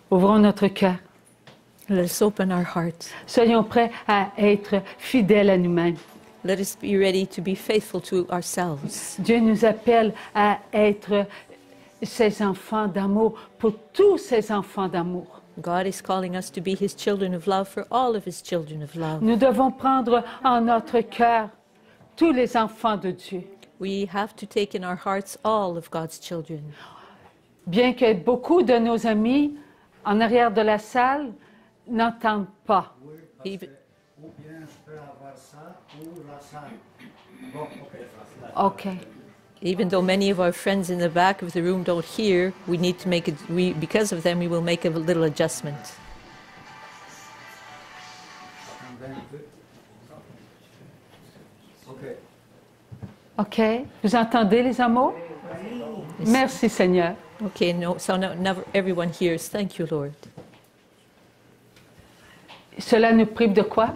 Ouvrons notre cœur. Let us open our hearts. Soyons prêts à être fidèles à nous-mêmes. Let us be ready to be faithful to ourselves. Dieu nous appelle à être ses enfants d'amour pour tous ses enfants d'amour. God is calling us to be His children of love for all of His children of love. Nous devons prendre en notre cœur tous les enfants de Dieu. We have to take in our hearts all of God's children. Bien que beaucoup de nos amis en arrière de la salle n'entendent pas. Even, Ou bien je peux avoir ça ou la salle. Bon, ok. OK. even though many of our friends in the back of the room don't hear, we need to make it, because of them, we will make a little adjustment. Ok. OK. Vous entendez les amours? Merci Seigneur. Okay, no, so now everyone hears. Thank you, Lord. Cela nous prive de quoi?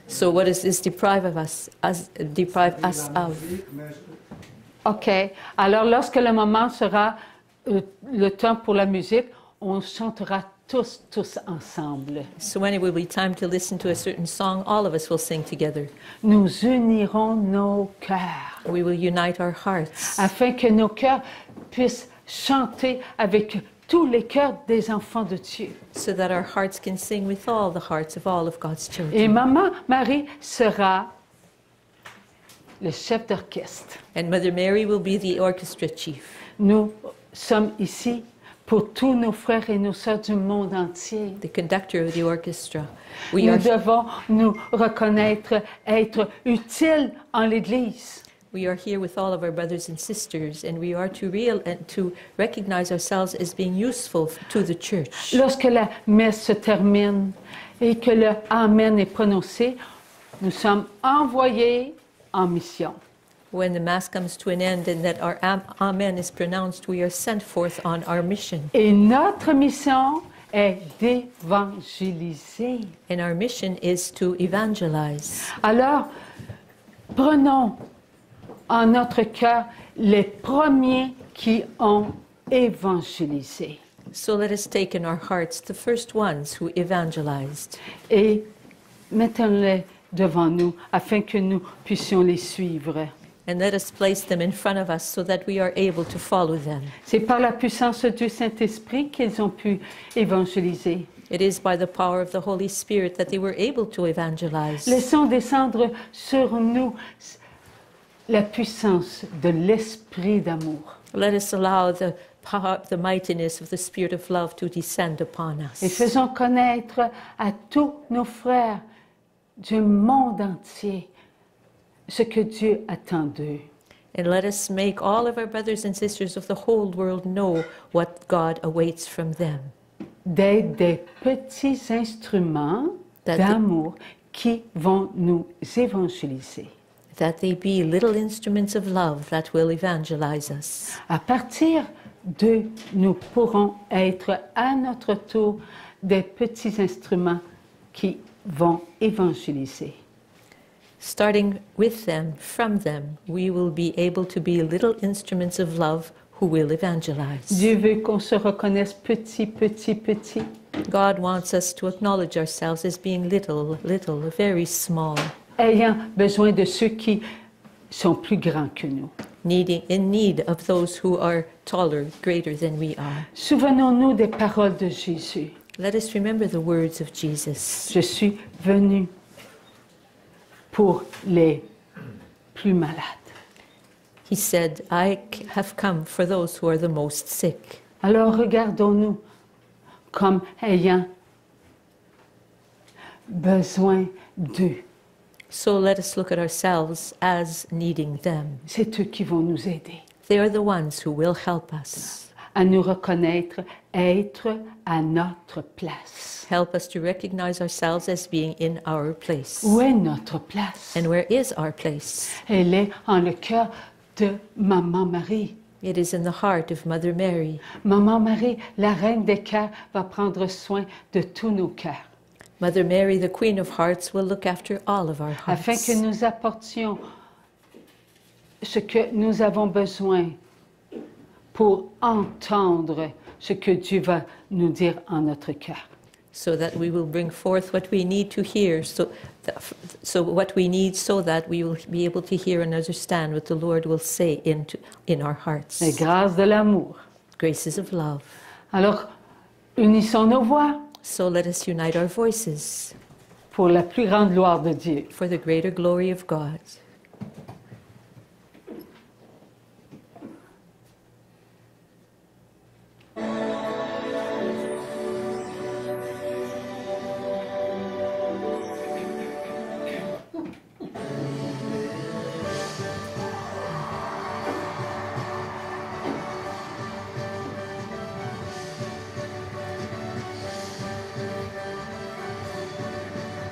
So what does this deprive us of? OK. Alors, lorsque le moment sera le temps pour la musique, on chantera tous ensemble. So when it will be time to listen to a certain song, all of us will sing together. Nous unirons nos cœurs We will unite our hearts afin que nos cœurs puissent chanter avec tous les cœurs des enfants de Dieu. so that our hearts can sing with all the hearts of all of God's Et children. Maman Marie sera le chef d'orchestre. And Mother Mary will be the orchestra chief. Nous sommes ici pour tous nos frères et nos sœurs du monde entier. The conductor of the orchestra. We Nous are, devons nous reconnaître être utiles en l'Église. we are here with all of our brothers and sisters, and we are to recognize ourselves as being useful to the church. Lorsque la messe se termine et que le Amen est prononcé, nous sommes envoyés en mission. When the Mass comes to an end and that our Amen is pronounced, we are sent forth on our mission. Et notre mission est d'évangéliser. And our mission is to evangelize. Alors, prenons en notre cœur les premiers qui ont évangélisé So let us take in our hearts the first ones who evangelized et mettons-les devant nous afin que nous puissions les suivre. and let us place them in front of us so that we are able to follow them. C'est par la puissance du Saint-Esprit qu'ils ont pu évangéliser. It is by the power of the Holy Spirit that they were able to evangelize. Laissons descendre sur nous la puissance de l'Esprit d'amour. Let us allow the power, the mightiness of the Spirit of love to descend upon Et us. faisons connaître à tous nos frères du monde entier ce que Dieu attend d'eux. And let us make all of our brothers and sisters of the whole world know what God awaits from them. D'être des petits instruments d'amour qui vont nous évangéliser. That they be little instruments of love that will evangelize us. À partir d'eux, nous pourrons être à notre tour des petits instruments qui vont évangéliser. Starting with them, from them, we will be able to be little instruments of love who will evangelize. Dieu veut qu'on se reconnaisse petit, petit, petit. God wants us to acknowledge ourselves as being little, very small, Ayant besoin de ceux qui sont plus grands que nous. in need of those who are taller, greater than we are. Souvenons-nous des paroles de Jésus. Let us remember the words of Jesus. Je suis venu pour les plus malades. He said, I have come for those who are the most sick. Alors regardons-nous comme ayant besoin d'eux. So let us look at ourselves as needing them. C'est eux qui vont nous aider They are the ones who will help us. à nous reconnaître, être à notre place. Help us to recognize ourselves as being in our place. Où est notre place? And where is our place? Elle est en le cœur de Maman Marie. It is in the heart of Mother Mary. Maman Marie, la reine des cœurs, va prendre soin de tous nos cœurs, Mother Mary, the Queen of Hearts, will look after all of our afin hearts. que nous apportions ce que nous avons besoin pour entendre ce que Dieu va nous dire en notre cœur. so that we will bring forth what we need to hear, so what we need so that we will be able to hear and understand what the Lord will say in our hearts. Les grâces de l'amour. Graces of love. Alors, unissons nos voix So let us unite our voices pour la plus grande gloire de Dieu. for the greater glory of God.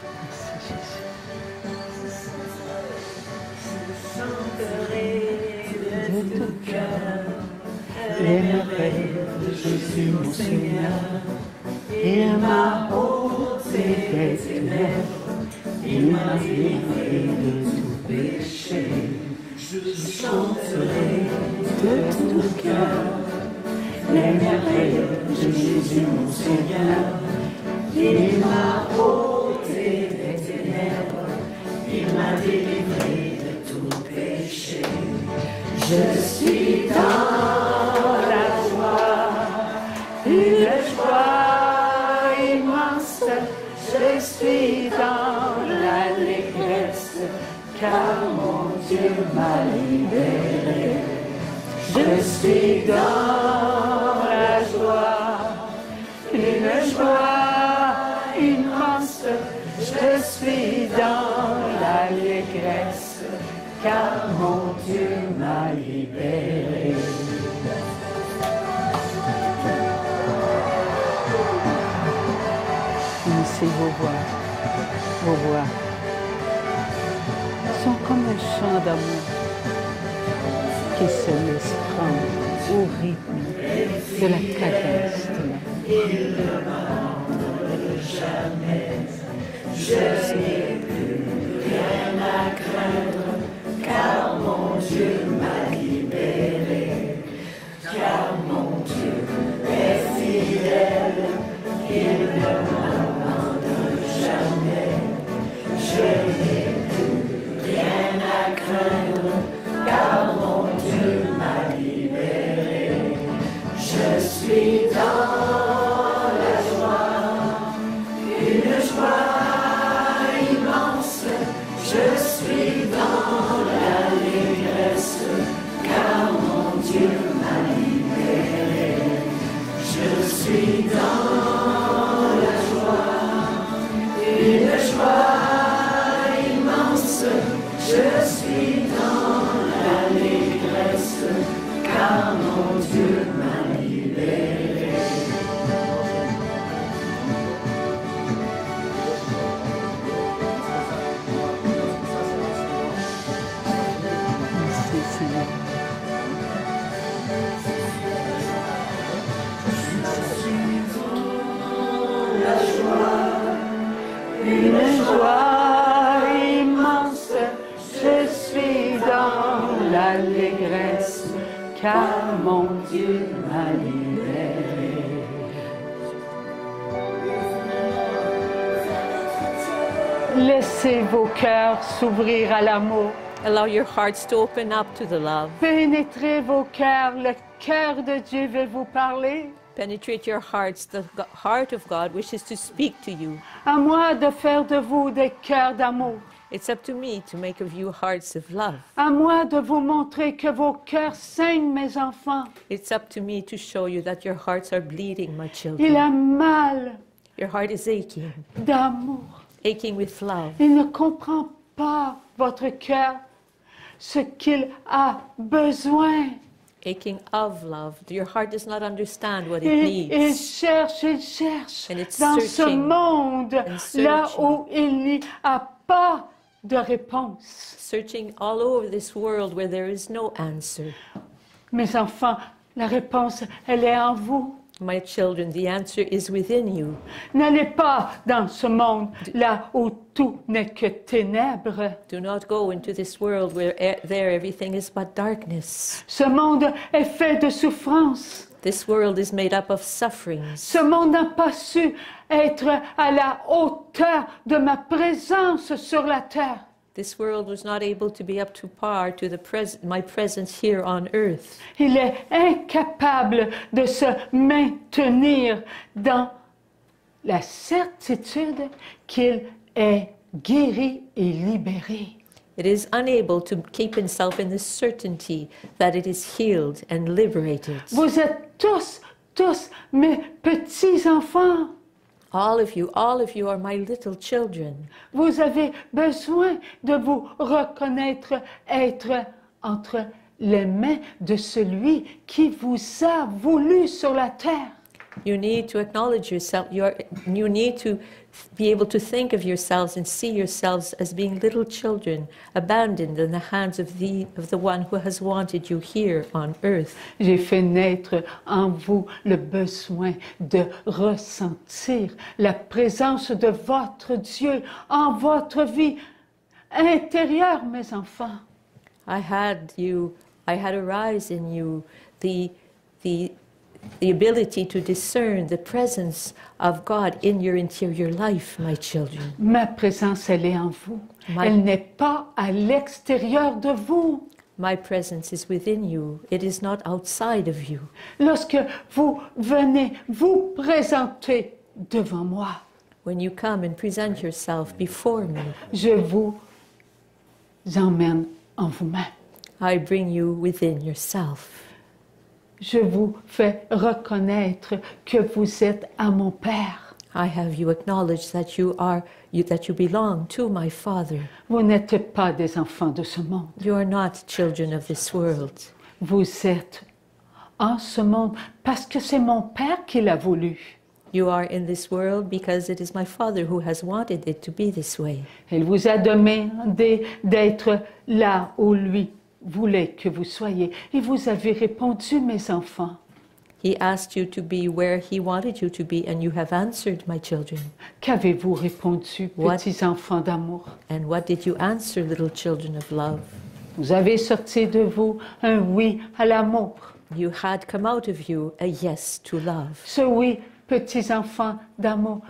Merci Jésus. De tout cœur, les merveilles de Jésus mon Seigneur, il m'a ôté des ténèbres, il m'a délivré de tout péché. Je chanterai de tout cœur les merveilles de Jésus mon Seigneur, il m'a ôté des ténèbres, il m'a délivré de tout péché. Je suis dans la joie, une joie immense. Je suis dans l'allégresse, car mon Dieu m'a libéré. Je suis dans la joie, une joie immense. Je suis dans l'allégresse, car mon Dieu m'a libéré. Unissez vos voix, sont comme un chant d'amour qui se laisse prendre au rythme de la cadence de la Je n'ai plus rien à craindre, car mon Dieu m'a libéré, car mon Dieu est fidèle, il ne m'abandonne jamais. Je n'ai plus rien à craindre, car mon Dieu m'a libéré. Je suis dans la joie, une joie immense. Je suis dans l'allégresse, car mon Dieu m'a libéré. Je suis dans la joie, une joie immense. Je suis dans l'allégresse, car mon Dieu m'a libéré. Merci Seigneur. Une joie immense, je suis dans l'allégresse, car mon Dieu m'a libéré. Laissez vos cœurs s'ouvrir à l'amour. Allow your hearts to open up to the love. Pénétrez vos cœurs, le cœur de Dieu veut vous parler. Penetrate your hearts. The heart of God wishes to speak to you. À moi de faire de vous des cœurs d'amour. It's up to me to make of you hearts of love. À moi de vous montrer que vos cœurs saignent, mes enfants. It's up to me to show you that your hearts are bleeding, my Il children. a mal Your heart is aching d'amour. with love. Il ne comprend pas votre cœur, ce qu'il a besoin. Aching of love. Your heart does not understand what it Il needs. cherche And it's dans ce searching monde, and là searching. où il n'y a pas de réponse. Searching all over this world where there is no answer. Mes enfants, la réponse, elle est en vous. My children, the answer is within you. N'allez pas dans ce monde là où tout n'est que ténèbres. Do not go into this world where there everything is but darkness. Ce monde est fait de souffrance. This world is made up of sufferings. Ce monde n'a pas su être à la hauteur de ma présence sur la terre. This world was not able to be up to par to my presence here on earth. Il est incapable de se maintenir dans la certitude qu'il est guéri et libéré. It is unable to keep himself in the certainty that it is healed and liberated. Vous êtes tous mes petits-enfants. All of you are my little children. Vous avez besoin de vous reconnaître être entre les mains de celui qui vous a voulu sur la terre. You need to acknowledge yourself. You need to be able to think of yourselves and see yourselves as being little children, abandoned in the hands of the one who has wanted you here on earth. J'ai fait naître en vous le besoin de ressentir la présence de votre Dieu en votre vie intérieure, mes enfants. I had arise in you the ability to discern the presence of God in your interior life, my children. Ma présence, elle est en vous. Elle n'est pas à l'extérieur de vous. My presence is within you. It is not outside of you. Lorsque vous venez vous présenter devant moi, When you come and present yourself before me, je vous emmène en vous-même. I bring you within yourself. Je vous fais reconnaître que vous êtes à mon Père. I have you acknowledge that you belong to my Father. Vous n'êtes pas des enfants de ce monde. You are not children of this world. Vous êtes en ce monde parce que c'est mon Père qui l'a voulu. You are in this world because it is my Father who has wanted it to be this way. Il vous a demandé d'être là où lui voulait que vous soyez. Et vous avez répondu, mes enfants. He asked you to be where he wanted you to be, and you have answered, my children. Qu'avez-vous répondu, petits enfants d'amour? And what did you answer, little children of love? Vous avez sorti de vous un oui à l'amour. You had come out of you a yes to love. Ce oui, petits enfants d'amour,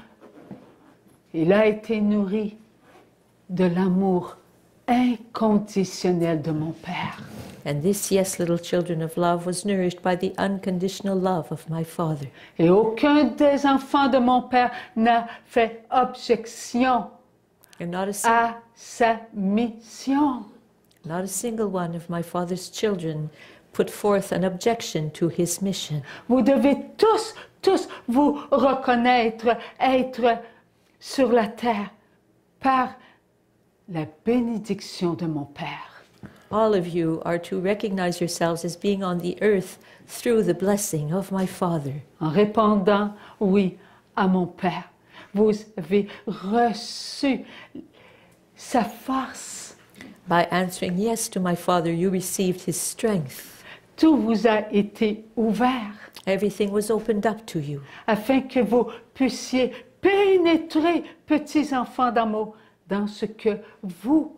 il a été nourri de l'amour inconditionnel de mon Père. And this yes, little children of love, was nourished by the unconditional love of my Father. Et aucun des enfants de mon Père n'a fait objection And not à sa mission. a single one of my Father's children put forth an objection to his mission. Vous devez tous vous reconnaître être sur la terre par la bénédiction de mon Père. All of you are to recognize yourselves as being on the earth through the blessing of my Father. En répondant oui à mon Père, vous avez reçu sa force. By answering yes to my Father, you received his strength. Tout vous a été ouvert Everything was opened up to you, afin que vous puissiez pénétrer, petits enfants d'amour, dans ce que vous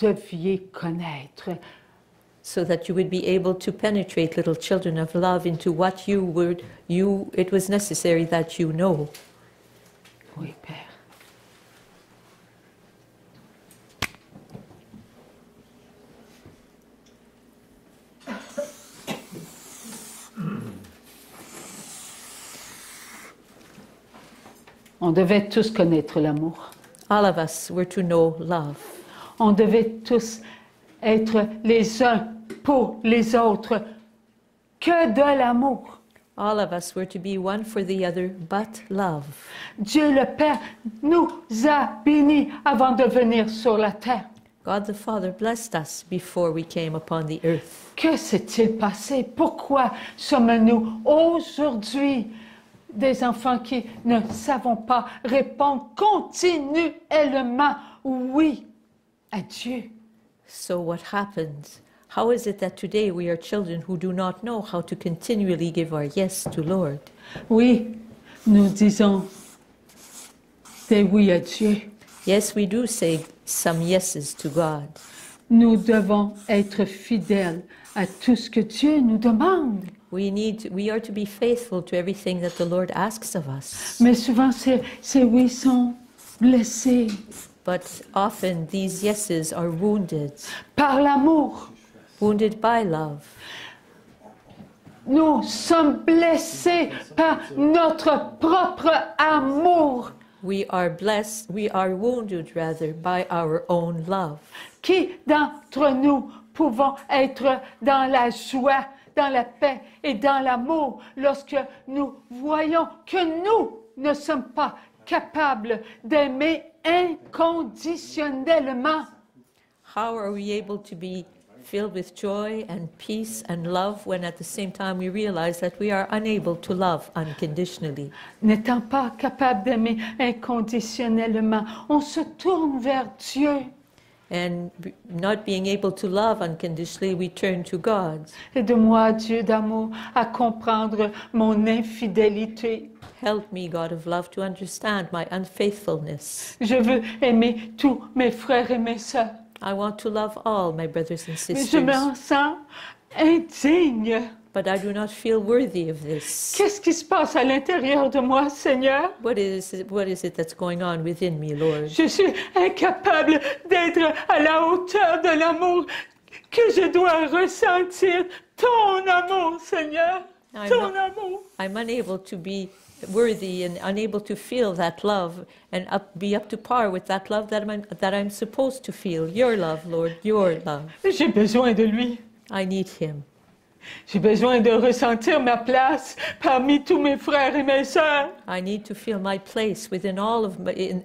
deviez connaître. so that you would be able to penetrate, little children of love, into what it was necessary that you know. Oui, Père. On devait tous connaître l'amour. All of us were to know love. On devait tous être les uns pour les autres. Que de l'amour. All of us were to be one for the other, but love. Dieu le Père nous a bénis avant de venir sur la terre. God the Father blessed us before we came upon the earth. Que s'est-il passé? Pourquoi sommes-nous aujourd'hui des enfants qui ne savons pas répondre continuellement oui à Dieu? So what happened? How is it that today we are children who do not know how to continually give our yes to Lord? Oui, nous disons des oui à Dieu. Yes, we do say some yeses to God. Nous devons être fidèles à tout ce que Dieu nous demande. We are to be faithful to everything that the Lord asks of us. Mais souvent, ces oui sont blessés But often these yeses are wounded par l'amour. by love. Nous sommes blessés par notre propre amour. We are wounded rather by our own love. Qui d'entre nous pouvons être dans la joie, dans la paix et dans l'amour lorsque nous voyons que nous ne sommes pas capables d'aimer inconditionnellement? How are we able to be filled with joy and peace and love when at the same time we realize that we are unable to love unconditionally? N'étant pas capables d'aimer inconditionnellement, on se tourne vers Dieu. And not being able to love unconditionally, we turn to God. Aide-moi, Dieu d'amour, à comprendre mon infidélité. Help me, God of love, to understand my unfaithfulness. Je veux aimer tous mes frères et mes sœurs. I want to love all my brothers and Mais je me sisters, sens indigne. but I do not feel worthy of this. Qu'est-ce qui se passe à l'intérieur de moi, Seigneur? What is it that's going on within me, Lord? Je suis incapable d'être à la hauteur de l'amour que je dois ressentir. Ton amour, Seigneur. Ton amour. I'm unable to be worthy and unable to feel that love and be up to par with that love that I'm supposed to feel. Your love, Lord, your love. J'ai besoin de lui. I need him. J'ai besoin de ressentir ma place parmi tous mes frères et mes sœurs. I need to feel my place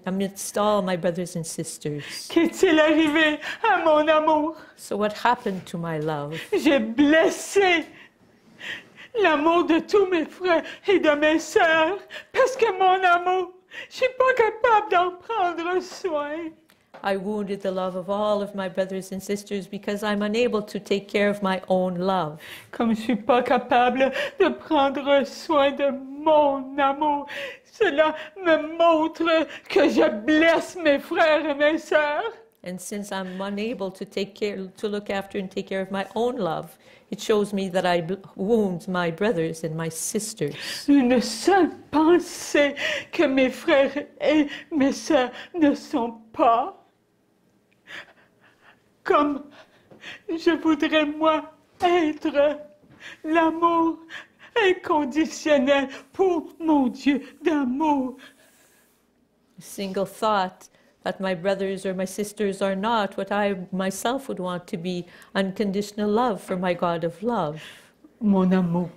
amidst all my brothers and sisters. Qu'est-il arrivé à mon amour? So what happened to my love? J'ai blessé l'amour de tous mes frères et de mes sœurs parce que mon amour, je suis pas capable d'en prendre soin. I wounded the love of all of my brothers and sisters because I'm unable to take care of my own love. Comme je suis pas capable de prendre soin de mon amour, cela me montre que je blesse mes frères et mes sœurs. And since I'm unable to look after and take care of my own love, it shows me that I wound my brothers and my sisters. Une seule pensée que mes frères et mes sœurs ne sont pas comme je voudrais moi être, l'amour inconditionnel pour mon Dieu d'amour. A single thought that my brothers or my sisters are not what I myself would want to be, unconditional love for my God of love. Mon amour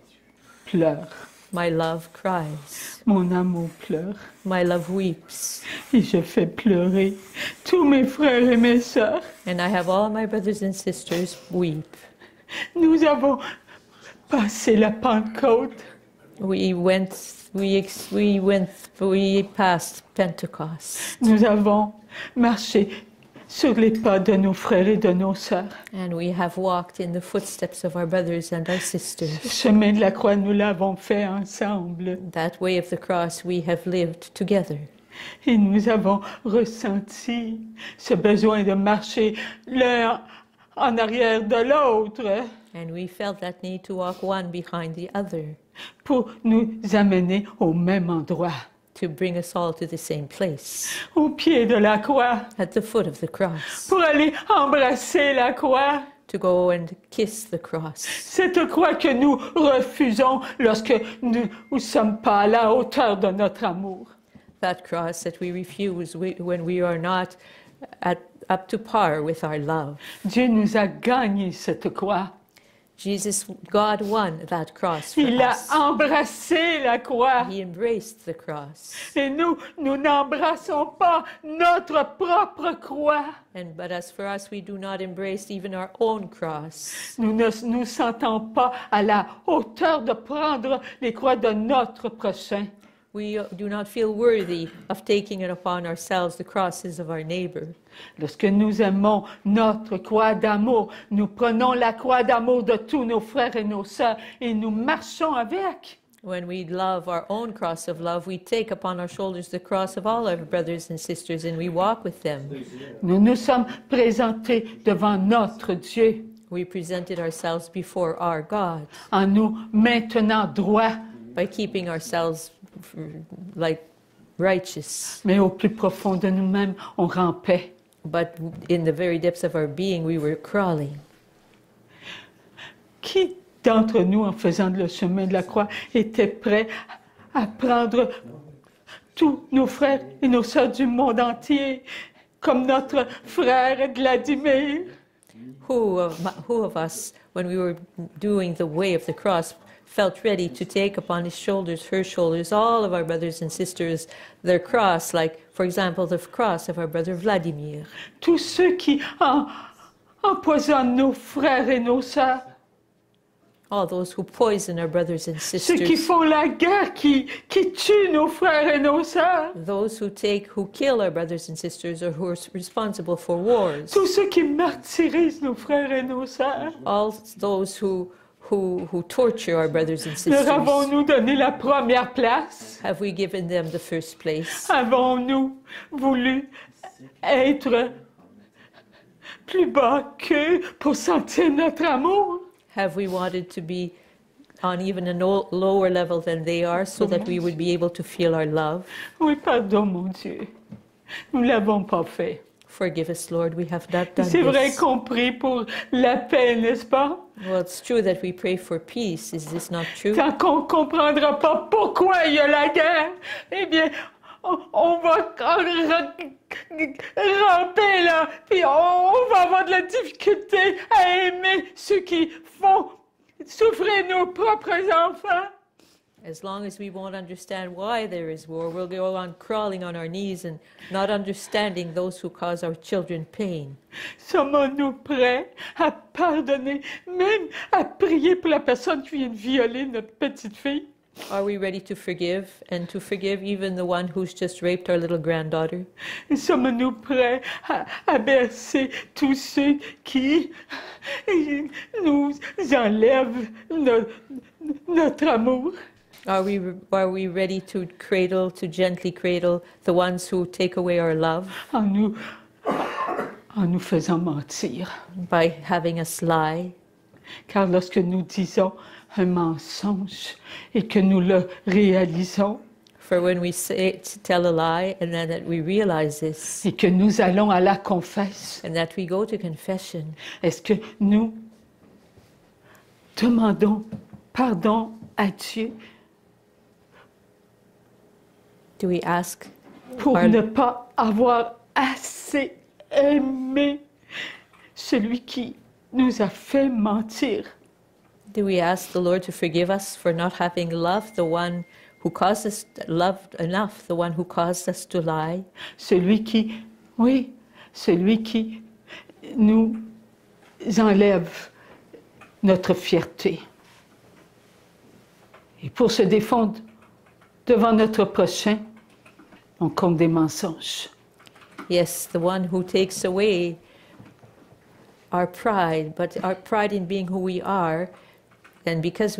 pleure. My love cries. Mon amour pleure. My love weeps. Et je fais pleurer tous mes frères et mes sœurs. And I have all my brothers and sisters weep. Nous avons passé la Pentecôte. We passed Pentecost. Nous avons marché sur les pas de nos frères et de nos sœurs. And we have walked in the footsteps of our brothers and our sisters. Le chemin de la croix, nous l'avons fait ensemble. That way of the cross we have lived together. Et nous avons ressenti ce besoin de marcher l'un en arrière de l'autre And we felt that need to walk one behind the other pour nous amener au même endroit, to bring us all to the same place, au pied de la croix, at the foot of the cross, pour aller embrasser la croix. to go and kiss the cross. Cette croix que nous refusons lorsque nous ne sommes pas à la hauteur de notre amour. That cross that we refuse when we are not up to par with our love. Dieu nous a gagné cette croix. God won that cross for Il a us. embrassé la croix. He embraced the cross. Et nous n'embrassons pas notre propre croix. But as for us, we do not embrace even our own cross. Nous ne nous sentons pas à la hauteur de prendre les croix de notre prochain. We do not feel worthy of taking it upon ourselves the crosses of our neighbor. Lorsque nous aimons notre croix d'amour, nous prenons la croix d'amour de tous nos frères et nos sœurs et nous marchons avec. When we love our own cross of love, we take upon our shoulders the cross of all our brothers and sisters and we walk with them. Nous nous sommes présentés devant notre Dieu. We presented ourselves before our God en nous maintenant droit, by keeping ourselves like righteous. mais au plus profond de nous-mêmes, on rampait. But in the very depths of our being, we were crawling. Qui d'entre nous, en faisant le chemin de la croix, était prêt à prendre tous nos frères et nos sœurs du monde entier, comme notre frère Vladimir? Who of us, when we were doing the way of the cross, felt ready to take upon his shoulders, her shoulders, all of our brothers and sisters, their cross, like, for example, the cross of our brother Vladimir? Tous ceux qui empoisonnent nos frères et nos sœurs, All those who poison our brothers and ceux qui sisters, font la guerre, qui tuent nos frères et nos sœurs, those who kill our brothers and sisters, or who are responsible for wars, tous ceux qui martyrisent nos frères et nos sœurs. all those who torture our brothers and Leur sisters. avons-nous donné la première place? Have we given them the first place? Avons-nous voulu être plus bas qu'eux pour sentir notre amour? Have we wanted to be on even a lower level than they are so that we would be able to feel our love? Oui, pardon, mon Dieu. Nous ne l'avons pas fait. Forgive us, Lord, we have not done C'est vrai this. qu'on prie pour la paix, n'est-ce pas? Well, it's true that we pray for peace. Is this not true? Tant qu'on ne comprendra pas pourquoi il y a la guerre, eh bien, on va ramper là, puis on va avoir de la difficulté à aimer ceux qui font souffrir nos propres enfants. As long as we won't understand why there is war, we'll go on crawling on our knees and not understanding those who cause our children pain. Sommes-nous prêts à pardonner, même à prier pour la personne qui vient de violer notre petite fille? Are we ready to forgive and to forgive even the one who's just raped our little granddaughter? Sommes-nous prêts à bercer tous ceux qui nous enlèvent notre amour? Are we ready to gently cradle the ones who take away our love En nous faisant mentir? by having us lie? Car lorsque nous disons un mensonge et que nous le réalisons For when we tell a lie and then that we realize this et que nous allons à la confesse, and that we go to confession, est-ce que nous demandons pardon à Dieu do we ask pour Pardon. ne pas avoir assez aimé celui qui nous a fait mentir? Do we ask the Lord to forgive us for not having loved the one who caused us loved enough, the one who caused us to lie? Celui qui nous enlève notre fierté. Et pour se défendre devant notre prochain, on compte des mensonges. Yes, the one who takes away our pride, but our pride in being who we are, and because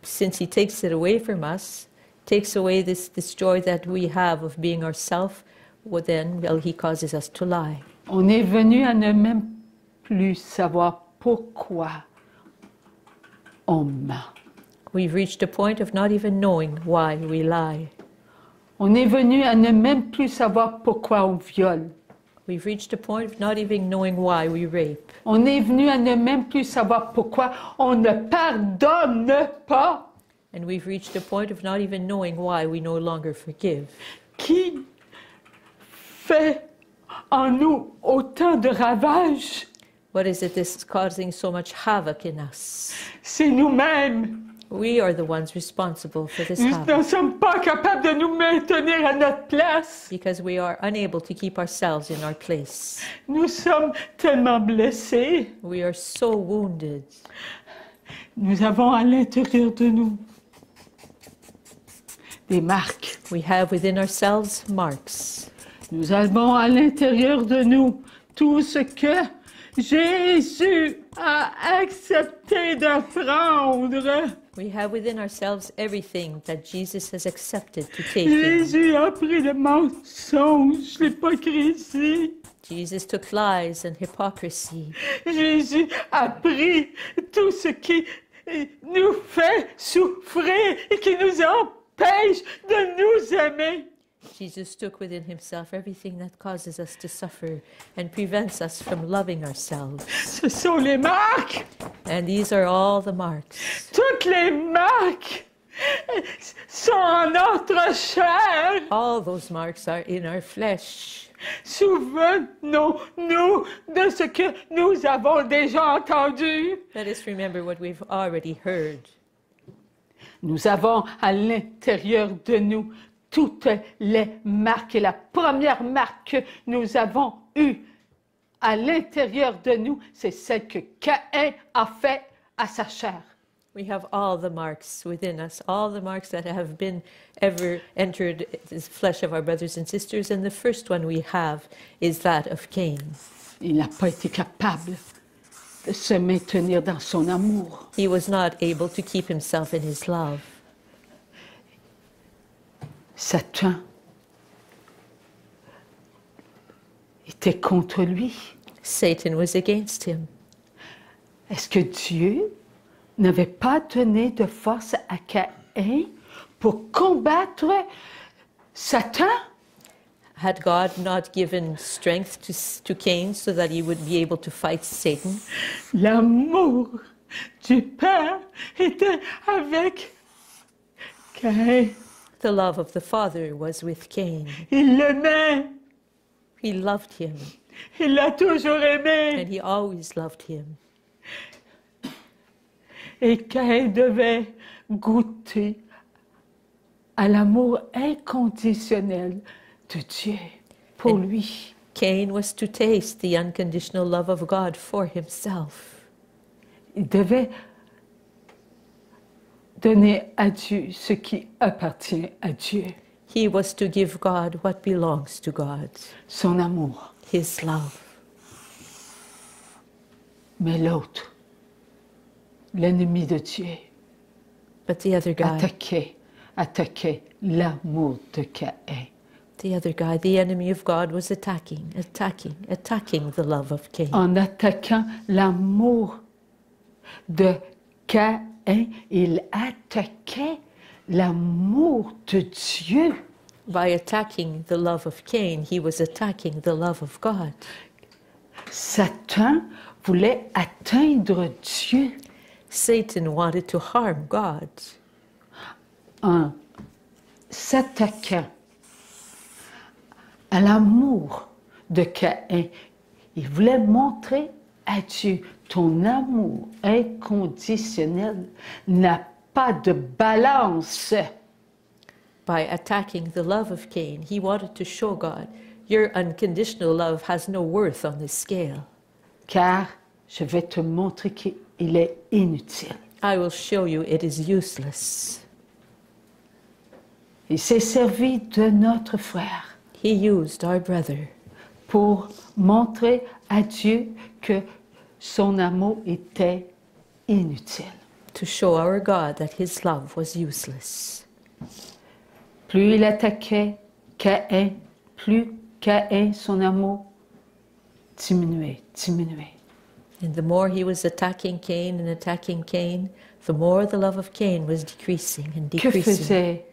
since he takes it away from us, takes away this joy that we have of being ourself, well, he causes us to lie. On est venu à ne même plus savoir pourquoi on ment. We've reached a point of not even knowing why we lie. On est venu à ne même plus savoir pourquoi on viole. We've reached a point of not even knowing why we rape. On est venu à ne même plus savoir pourquoi on ne pardonne pas. And we've reached a point of not even knowing why we no longer forgive. Qui fait en nous autant de ravages? What is it that's causing so much havoc in us? C'est nous-mêmes. We are the ones responsible for this Nous havoc ne sommes pas capables de nous maintenir à notre place. because we are unable to keep ourselves in our place. Nous sommes tellement blessés. We are so wounded. Nous avons à l'intérieur de nous des marques. We have within ourselves marks. Nous avons à l'intérieur de nous tout ce que Jésus a accepté de prendre. We have within ourselves everything that Jesus has accepted to take in. Jésus a pris le mensonge, l'hypocrisie. Jesus took lies and hypocrisy. Jésus a pris tout ce qui nous fait souffrir et qui nous empêche de nous aimer. Jesus took within himself everything that causes us to suffer and prevents us from loving ourselves. Ce sont les marques. And these are all the marks. Toutes les marques sont en notre chair. All those marks are in our flesh. Souvenons-nous de ce que nous avons déjà entendu. Let us remember what we've already heard. Nous avons à l'intérieur de nous toutes les marques. Et la première marque que nous avons eue à l'intérieur de nous, c'est celle que Caïn a fait à sa chair. We have all the marks within us, all the marks that have been ever entered the flesh of our brothers and sisters. And the first one we have is that of Cain. Il n'a pas été capable de se maintenir dans son amour. He was not able to keep himself in his love. Satan était contre lui. Satan was against him. Est-ce que Dieu n'avait pas donné de force à Caïn pour combattre Satan? Had God not given strength to Cain so that he would be able to fight Satan? L'amour du Père était avec Caïn. The love of the Father was with Cain. Il l'aimait. He loved him, Il l'a toujours aimé. and he always loved him. Et Caïn devait goûter à l'amour inconditionnel de Dieu pour lui. Cain was to taste the unconditional love of God for himself. Il devait donner à Dieu ce qui appartient à Dieu, He was to give God what belongs to God, son amour. his love. Mais l'autre, l'ennemi de Dieu, But the other guy, attaquait l'amour de Caïn. the enemy of God, was attacking the love of Cain. En attaquant l'amour de Caïn, il attaquait l'amour de Dieu. By attacking the love of Cain, he was attacking the love of God. Satan voulait atteindre Dieu Satan wanted to harm God en s'attaquant à l'amour de Caïn. Il voulait montrer à Dieu, ton amour inconditionnel n'a pas de balance. by attacking the love of Cain. He wanted to show God, your unconditional love has no worth on this scale. Car je vais te montrer qu'il est inutile. I will show you it is useless. Il s'est servi de notre frère He used our brother pour montrer à Dieu que son amour était inutile. to show our God that his love was useless. Plus il attaquait Caïn, plus Caïn, son amour diminuait. And the more he was attacking Cain, the more the love of Cain was decreasing and Que decreasing. faisait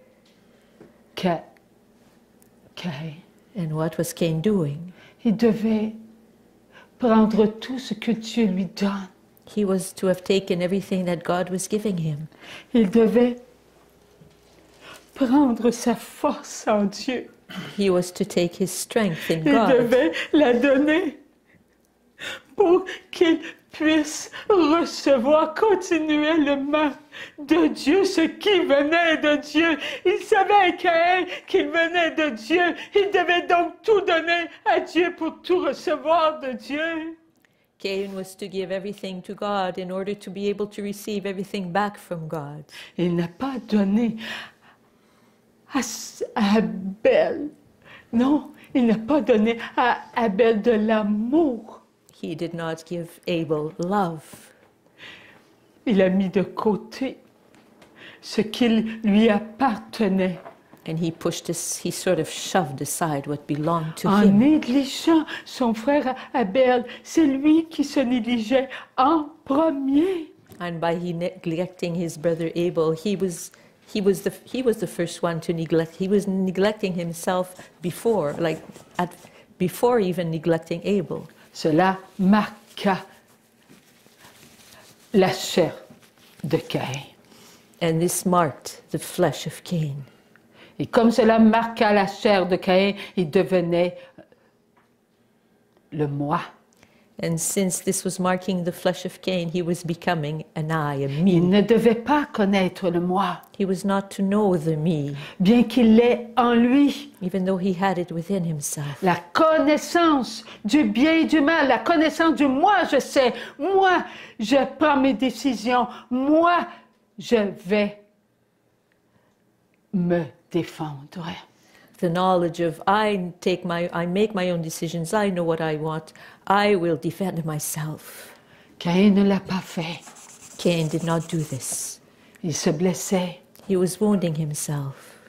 Caïn? And what was Cain doing? Il devait prendre tout ce que Dieu lui donne. He was to have taken everything that God was giving him. Il devait prendre sa force en Dieu. He was to take his strength in Il God. devait la donner pour qu'il puisse recevoir continuellement de Dieu ce qui venait de Dieu. Il savait Caïn qu'il venait de Dieu. Il devait donc tout donner à Dieu pour tout recevoir de Dieu. Cain was to give everything to God in order to be able to receive everything back from God. Il n'a pas donné à Abel. Non, il n'a pas donné à Abel de l'amour. He did not give Abel love. Il a mis de côté ce qui lui appartenait And he sort of shoved aside what belonged to En him. négligeant son frère Abel, c'est lui qui se négligeait en premier. And by neglecting his brother Abel, he was the first one to neglect. He was neglecting himself before even neglecting Abel. Cela marqua la chair de Caïn. And this marked the flesh of Cain. Et comme cela marqua la chair de Caïn, il devenait le moi. And since this was marking the flesh of Cain, he was becoming an I, a Il me. ne devait pas connaître le moi, He was not to know the me, bien qu'il l'ait en lui. even though he had it within himself. La connaissance du bien et du mal, la connaissance du moi, je sais, moi, je prends mes décisions, moi, je vais me défendre. The knowledge of I make my own decisions, I know what I want, I will defend myself. Caïn ne l'a pas fait. Cain did not do this. Il se blessait, He was wounding himself.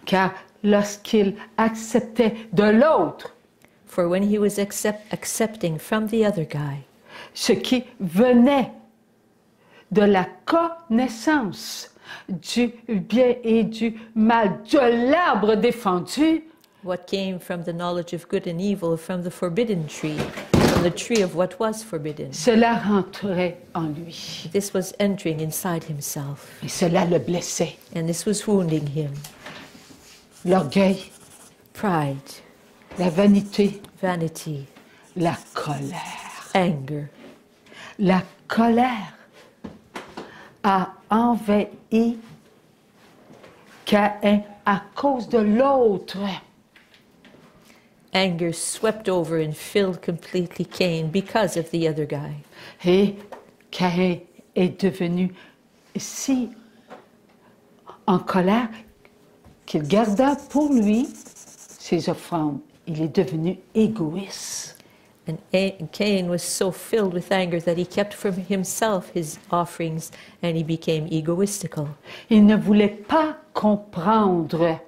car lorsqu'il acceptait de l'autre For when he was accepting from the other guy ce qui venait de la connaissance du bien et du mal, de l'arbre défendu, what came from the knowledge of good and evil, from the forbidden tree, from the tree of what was forbidden, cela rentrait en lui. this was entering inside himself, Et cela le blessait. and this was wounding him. L'orgueil, Pride, la vanité, vanity, la colère. anger. La colère a envahi Caïn à cause de l'autre. Anger swept over and filled completely Cain because of the other guy. Et Caïn est devenu si en colère qu'il garda pour lui ses offrandes. Il est devenu égoïste. And Cain was so filled with anger that he kept from himself his offerings and he became egoistical. Il ne voulait pas comprendre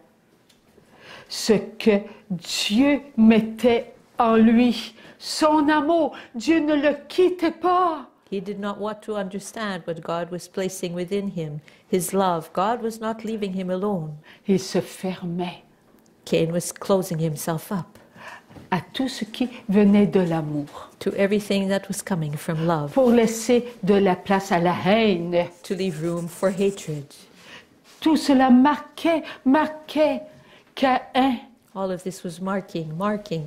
ce que Dieu mettait en lui, son amour. Dieu ne le quittait pas. He did not want to understand what God was placing within him, his love. God was not leaving him alone. Il se fermait Cain was closing himself up à tout ce qui venait de l'amour, to everything that was coming from love, pour laisser de la place à la haine. to leave room for hatred. Tout cela marquait Caïn. All of this was marking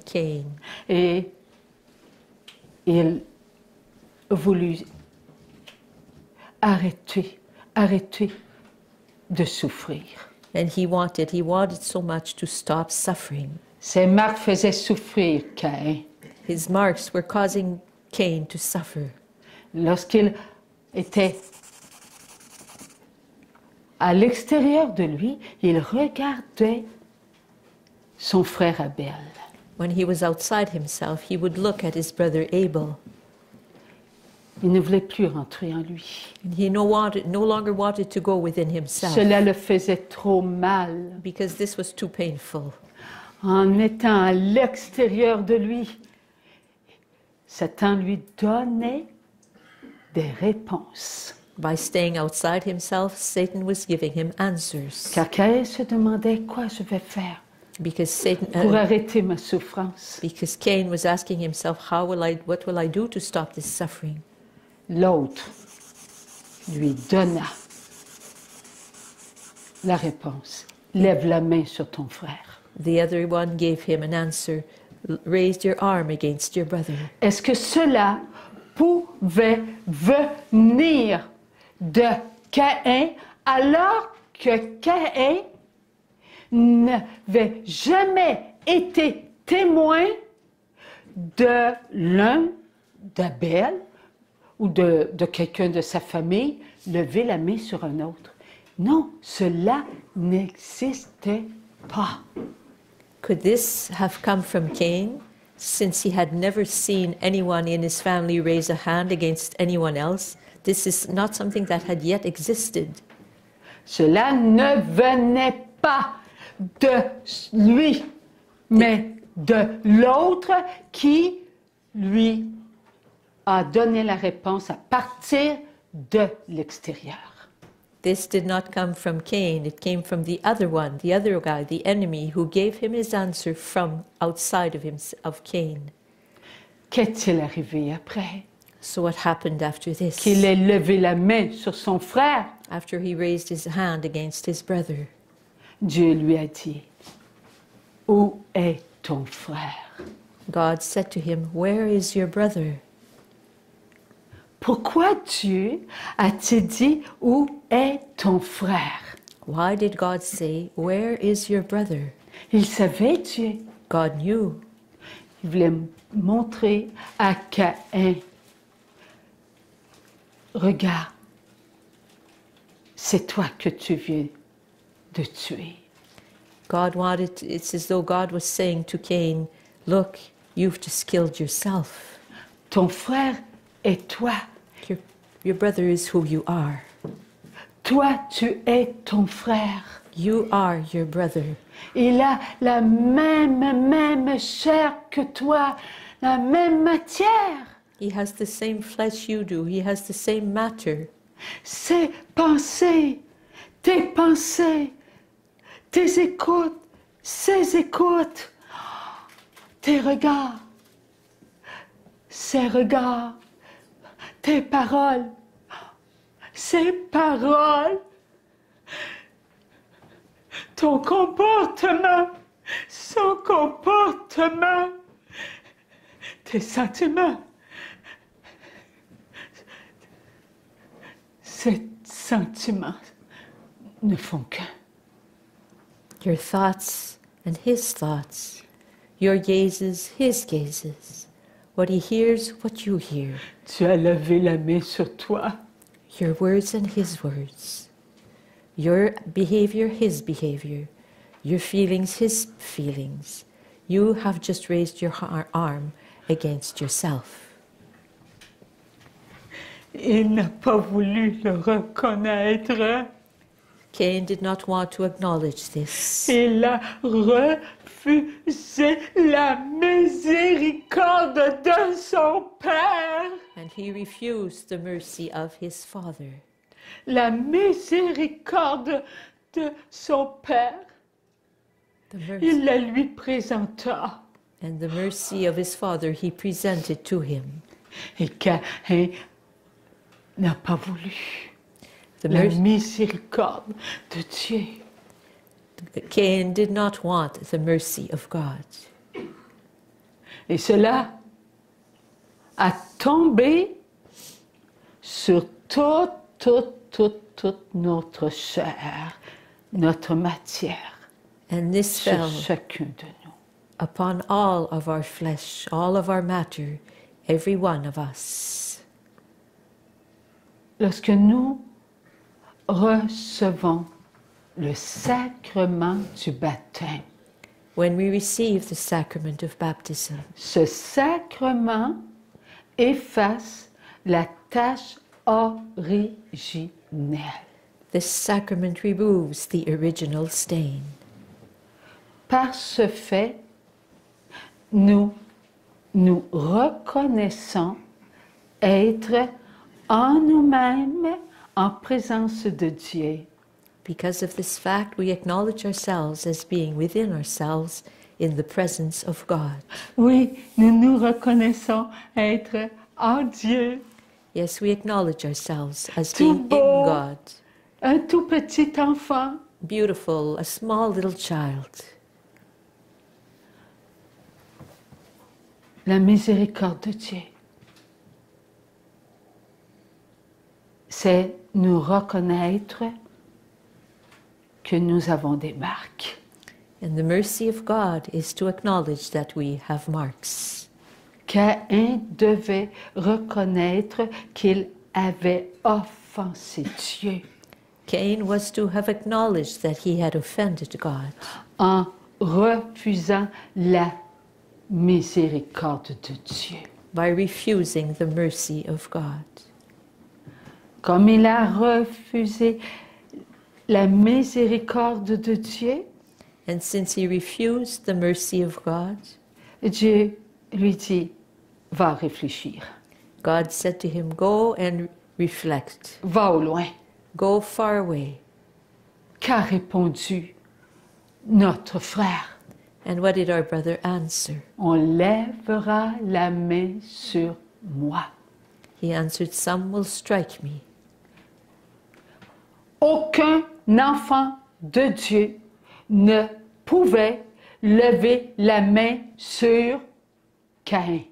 Cain. Et il voulut arrêter de souffrir. And he wanted so much to stop suffering. Ses marques faisaient souffrir Caïn. His marks were causing Cain to suffer. Lorsqu'il était à l'extérieur de lui, il regardait son frère Abel. When he was outside himself, he would look at his brother Abel. Il ne voulait plus rentrer en lui. And he no longer wanted to go within himself Cela le faisait trop mal. because this was too painful. En étant à l'extérieur de lui, Satan lui donnait des réponses. By staying outside himself, Satan was giving him answers. Car Caïn se demandait quoi je vais faire Because pour arrêter ma souffrance. because Cain was asking himself, what will I do to stop this suffering? L'autre lui donna la réponse. Lève la main sur ton frère. The other one gave him an answer. Raise your arm against your brother. Est-ce que cela pouvait venir de Caïn alors que Caïn n'avait jamais été témoin de l'un d'Abel ou de quelqu'un de sa famille lever la main sur un autre? Non, cela n'existait pas. Could this have come from Cain, since he had never seen anyone in his family raise a hand against anyone else? This is not something that had yet existed. Cela ne venait pas de lui, mais de l'autre qui lui a donné la réponse à partir de l'extérieur. This did not come from Cain, it came from the other one, the other guy, the enemy, who gave him his answer from outside of him, of Cain. Qu'est-il arrivé après? So what happened after this? Qu'il ait levé la main sur son frère. After he raised his hand against his brother, Dieu lui a dit, où est ton frère? God said to him, "Where is your brother?" Pourquoi Dieu a-t-il dit, où est ton frère? Why did God say, "Where is your brother"? Il savait Dieu. God knew. Il voulait montrer à Caïn, regarde, c'est toi que tu viens de tuer. God wanted, it's as though God was saying to Cain, "Look, you've just killed yourself. Ton frère est toi. Your brother is who you are. Toi, tu es ton frère. You are your brother. Il a la même chair que toi, la même matière. He has the same flesh you do. He has the same matter. Ses pensées, tes écoutes, ses écoutes, tes regards, ses regards, tes paroles, ses paroles, ton comportement, son comportement, tes sentiments. Ces sentiments ne font qu'un. Your thoughts and his thoughts. Your gazes, his gazes. What he hears, what you hear. Tu as levé la main sur toi. Your words and his words. Your behavior, his behavior. Your feelings, his feelings. You have just raised your arm against yourself. Il n'a pas voulu le reconnaître. Cain did not want to acknowledge this. Il a refusé la miséricorde de son père. And he refused the mercy of his father. La miséricorde de son père, The mercy, il la lui présenta. and the mercy of his father he presented to him. Et Caïn n'a pas voulu The la mercy, miséricorde de Dieu. Cain did not want the mercy of God. Et cela a tombé sur toute notre chair, notre matière, And this sur fell chacun de nous. upon all of our flesh, all of our matter, every one of us. Lorsque nous recevons le sacrement du baptême, When we receive the sacrament of baptism, ce sacrement efface la tache originelle. this sacrament removes the original stain. Par ce fait, nous reconnaissons être en nous-mêmes en présence de Dieu. Because of this fact, we acknowledge ourselves as being within ourselves in the presence of God. Oui, nous nous reconnaissons être en Dieu. Yes, we acknowledge ourselves as Tout being in beau. God. Un tout petit enfant, Beautiful, a small little child. la miséricorde de Dieu, c'est nous reconnaître que nous avons des marques. And the mercy of God is to acknowledge that we have marks. Caïn devait reconnaître qu'il avait offensé Dieu Cain was to have acknowledged that he had offended God en refusant la miséricorde de Dieu. by refusing the mercy of God. Comme il a refusé la miséricorde de Dieu, And since he refused the mercy of God, Dieu lui dit, va réfléchir, God said to him, go and reflect. va au loin. Go far away. Qu'a répondu notre frère? And what did our brother answer? On lèvera la main sur moi. He answered, some will strike me. Aucun enfant de Dieu ne pouvait lever la main sur Caïn.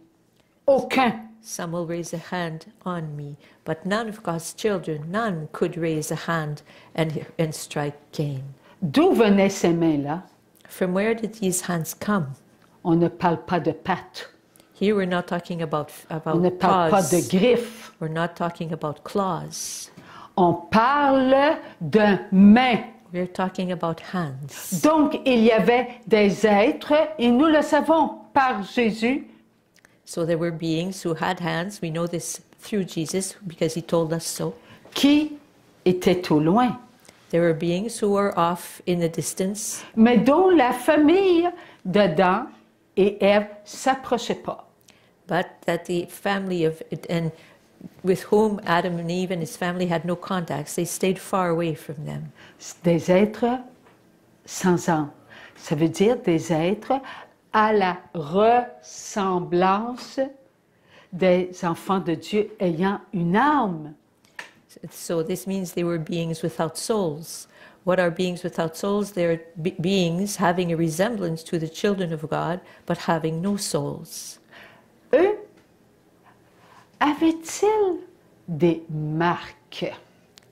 Aucun. Some will raise a hand on me, but none of God's children, none could raise a hand and strike Cain. D'où venaient ces mains-là? From where did these hands come? On ne parle pas de pattes. Here we're not talking about On ne parle pas de paws. griffes. We're not talking about claws. On parle de mains. We're talking about hands. Donc, il y avait des êtres, et nous le savons par Jésus, So there were beings who had hands. We know this through Jesus because he told us so. qui étaient au loin, There were beings who were off in the distance, mais dont la famille d'Adam et Ève ne s'approchait pas. but that the family of and with whom Adam and Eve and his family had no contacts, they stayed far away from them. Des êtres sans âme. Ça veut dire des êtres à la ressemblance des enfants de Dieu ayant une âme. So this means they were beings without souls. What are beings without souls? They're beings having a resemblance to the children of God, but having no souls. Eux, avaient-ils des marques?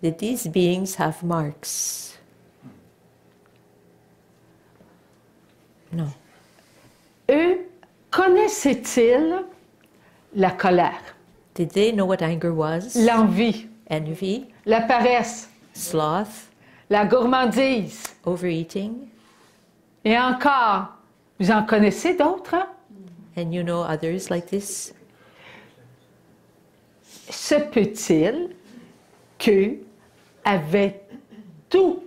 Did these beings have marks? No. Eux, connaissaient-ils la colère, Did they know what anger was? l'envie, Envy, la paresse, sloth, la gourmandise? overeating, Et encore, vous en connaissez d'autres, hein? and you know others like this? Se peut-il qu'eux avaient tout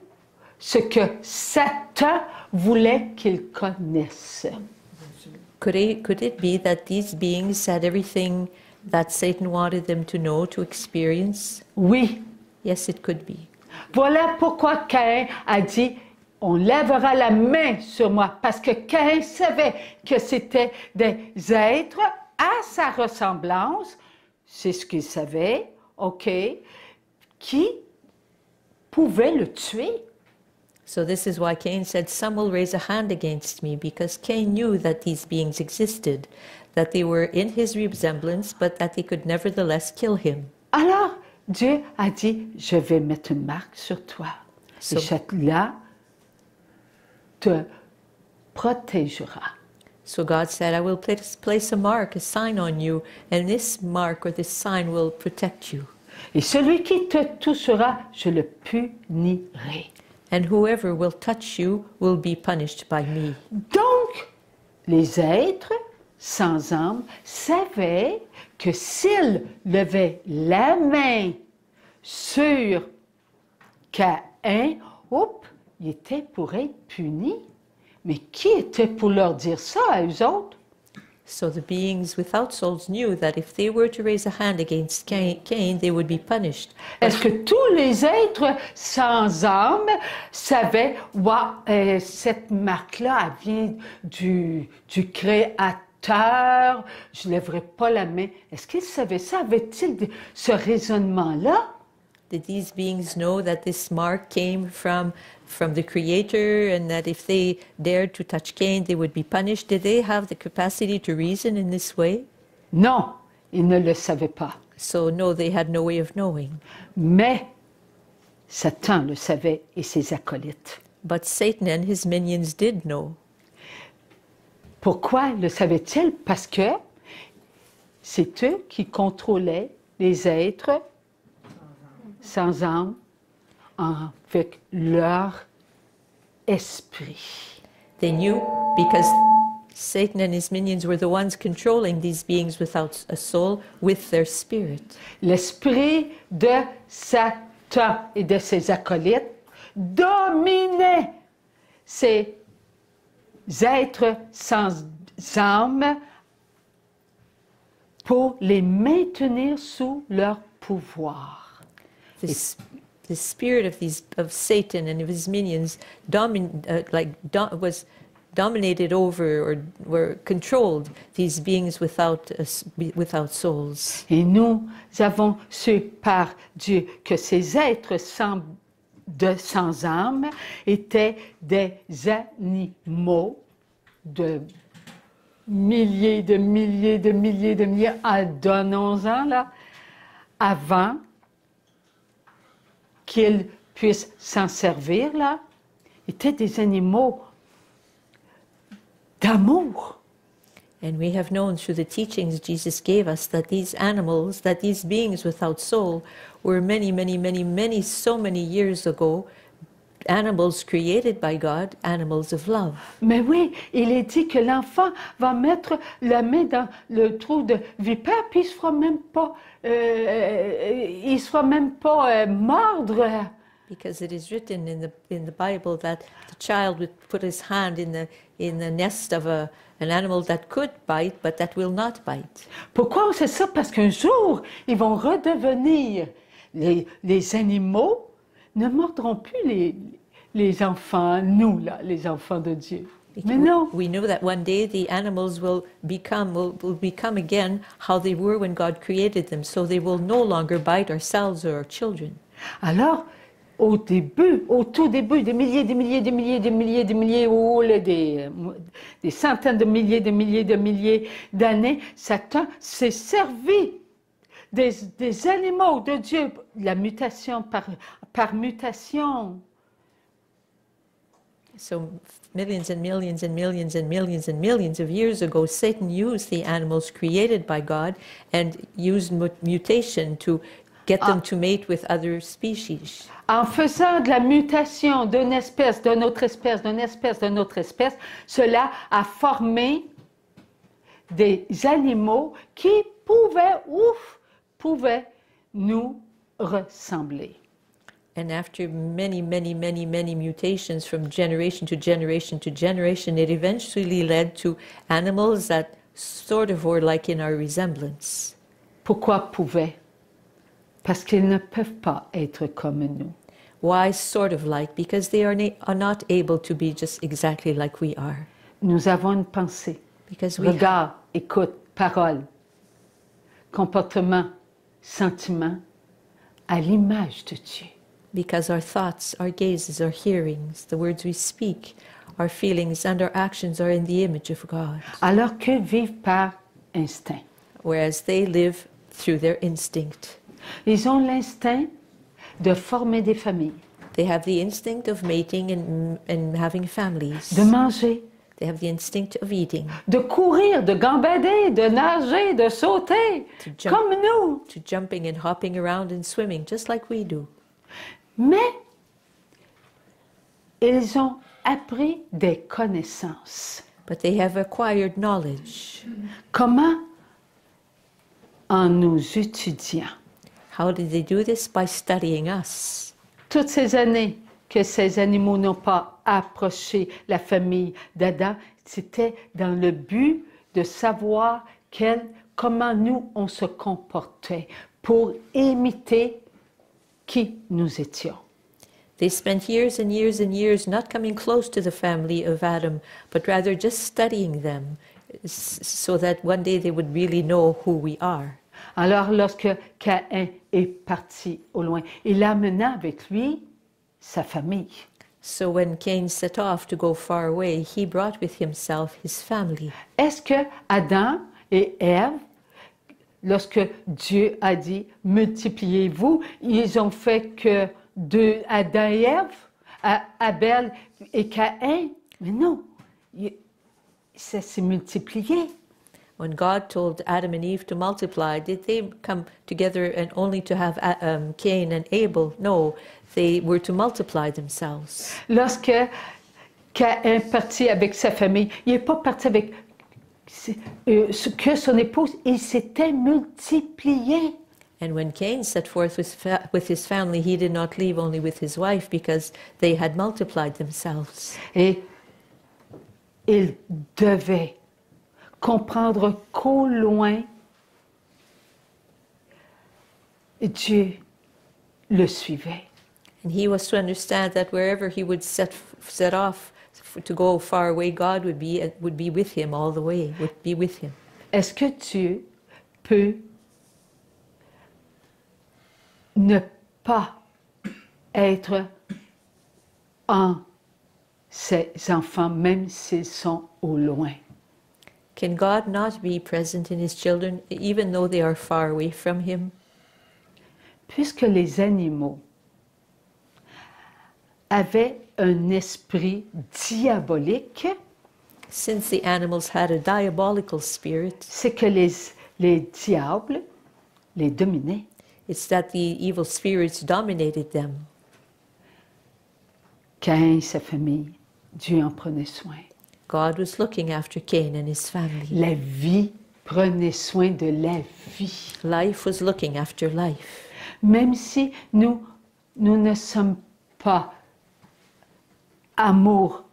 ce que Satan voulait qu'ils connaissent? Could it be that these beings had everything that Satan wanted them to know, to experience? Oui. Yes, it could be. Voilà pourquoi Caïn a dit, on lèvera la main sur moi, parce que Caïn savait que c'était des êtres à sa ressemblance, c'est ce qu'il savait, OK, qui pouvaient le tuer. So this is why Cain said, some will raise a hand against me, because Cain knew that these beings existed, that they were in his resemblance, but that they could nevertheless kill him. Alors, Dieu a dit, je vais mettre une marque sur toi. So- Et celle-là te protégera. So God said, I will place a mark, a sign on you, and this mark or this sign will protect you. Et celui qui te touchera, je le punirai. And whoever will touch you will be punished by me. Donc, les êtres sans âme savaient que s'ils levaient la main sur Caïn, il était pour être puni. Mais qui était pour leur dire ça à eux autres? So the beings without souls knew that if they were to raise a hand against Cain, they would be punished. Est-ce que tous les êtres sans âme savaient, cette marque-là, elle vient du Créateur, je ne lèverai pas la main. Est-ce qu'ils savaient ça? Avaient-ils ce raisonnement-là? Did these beings know that this mark came from the Creator, and that if they dared to touch Cain, they would be punished? Did they have the capacity to reason in this way? Non, ils ne le savaient pas. So no, they had no way of knowing. Mais Satan le savait et ses acolytes. But Satan and his minions did know. Pourquoi le savaient-ils? Parce que c'est eux qui contrôlaient les êtres sans âme avec leur esprit. They knew because Satan and his minions were the ones controlling these beings without a soul with their spirit. L'esprit de Satan et de ses acolytes dominait ces êtres sans âme pour les maintenir sous leur pouvoir. The spirit of Satan and of his minions was dominated over or controlled these beings without souls. Et nous avons su par Dieu que ces êtres sans âme étaient des animaux de milliers, donnons-en là, avant qu'ils puissent s'en servir là, étaient des animaux d'amour. And we have known through the teachings Jesus gave us that these animals, that these beings without soul, were many years ago, animals created by God, animals of love. Mais oui, il est dit que l'enfant va mettre la main dans le trou de vipère, puis il ne se fera même pas mordre. Because it is written in the Bible that the child would put his hand in the nest of an animal that could bite, but that will not bite. Pourquoi on sait ça? Parce qu'un jour, ils vont redevenir les animaux, ne mordront plus les enfants, nous là, les enfants de Dieu. Mais non. We know that one day the animals will become again how they were when God created them, so they will no longer bite ourselves or our children. Alors, au tout début, des centaines de milliers d'années, Satan s'est servi des animaux de Dieu, la mutation par mutation. So millions and millions and millions and millions and millions of years ago, Satan used the animals created by God and used mutation to get them to mate with other species. En faisant de la mutation d'une espèce, d'une autre espèce, d'une espèce, d'une autre espèce, cela a formé des animaux qui pouvaient nous ressembler. And after many mutations from generation to generation to generation, it eventually led to animals that sort of were like in our resemblance. Pourquoi pouvaient? Parce qu'ils ne peuvent pas être comme nous. Why sort of like? Because they are not able to be just exactly like we are. Nous avons une pensée, regard, écoute, parole, comportement, sentiment, à l'image de Dieu. Because our thoughts, our gazes, our hearings, the words we speak, our feelings and our actions are in the image of God. Alors que vivent par instinct. Whereas they live through their instinct. Ils ont l'instinct de former des familles. They have the instinct of mating and having families. De manger. They have the instinct of eating. De courir, de gambader, de nager, de sauter, comme nous. To jumping and hopping around and swimming, just like we do. Mais ils ont appris des connaissances. But they have acquired knowledge. Comment? En nous étudiant. How did they do this? By studying us. Toutes ces années que ces animaux n'ont pas approché la famille d'Adam, c'était dans le but de savoir comment nous on se comportait pour imiter qui nous étions. They spent years and years and years not coming close to the family of Adam, but rather just studying them so that one day they would really know who we are. Alors, lorsque Caïn est parti au loin, il amena avec lui sa famille. So when Cain set off to go far away, he brought with himself his family. Est-ce que Adam et Ève, lorsque Dieu a dit « multipliez-vous », ils ont fait que deux Adam et Ève, Abel et Caïn? Mais non, ça s'est multiplié. When God told Adam and Eve to multiply, did they come together and only to have Cain and Abel? No, they were to multiply themselves. Lorsque Caïn partit avec sa famille, il n'est pas parti avec que son épouse, il s'était multiplié. And when Cain set forth with his family, he did not leave only with his wife because they had multiplied themselves. Et il devait comprendre qu'au loin, Dieu le suivait. And he was to understand that wherever he would set off to go far away, God would be with him all the way, would be with him. Est-ce que Dieu peut ne pas être en ses enfants, même s'ils sont au loin? Can God not be present in his children, even though they are far away from him? Puisque les animaux avaient un esprit diabolique, Since the animals had a diabolical spirit, c'est que les diables les dominaient. it's that the evil spirits dominated them. Caïn et sa famille, Dieu en prenait soin. God was looking after Cain and his family. La vie prenait soin de la vie. Life was looking after life. Même si nous ne sommes pas amour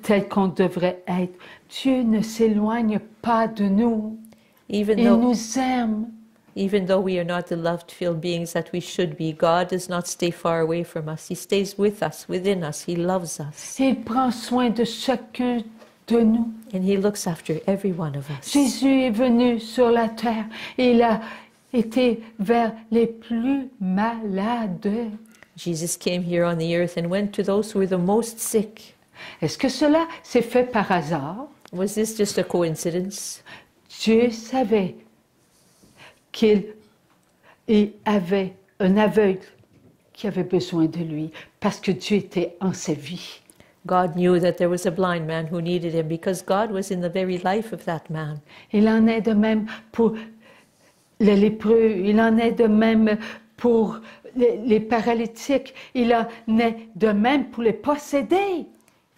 tel qu'on devrait être, Dieu ne s'éloigne pas de nous. Even Il though, nous aime. even though we are not the love-filled beings that we should be, God does not stay far away from us. He stays with us, within us. He loves us. Il prend soin de chacun de nous. And he looks after every one of us. Jésus est venu sur la terre. Il a été vers les plus malades. Jesus came here on the earth and went to those who were the most sick. Est-ce que cela s'est fait par hasard? Was this just a coincidence? Dieu savait qu'il avait un aveugle qui avait besoin de lui parce que Dieu était en sa vie. God knew that there was a blind man who needed him because God was in the very life of that man. Il en est de même pour les lépreux, il en est de même pour les paralytiques, il en est de même pour les possédés.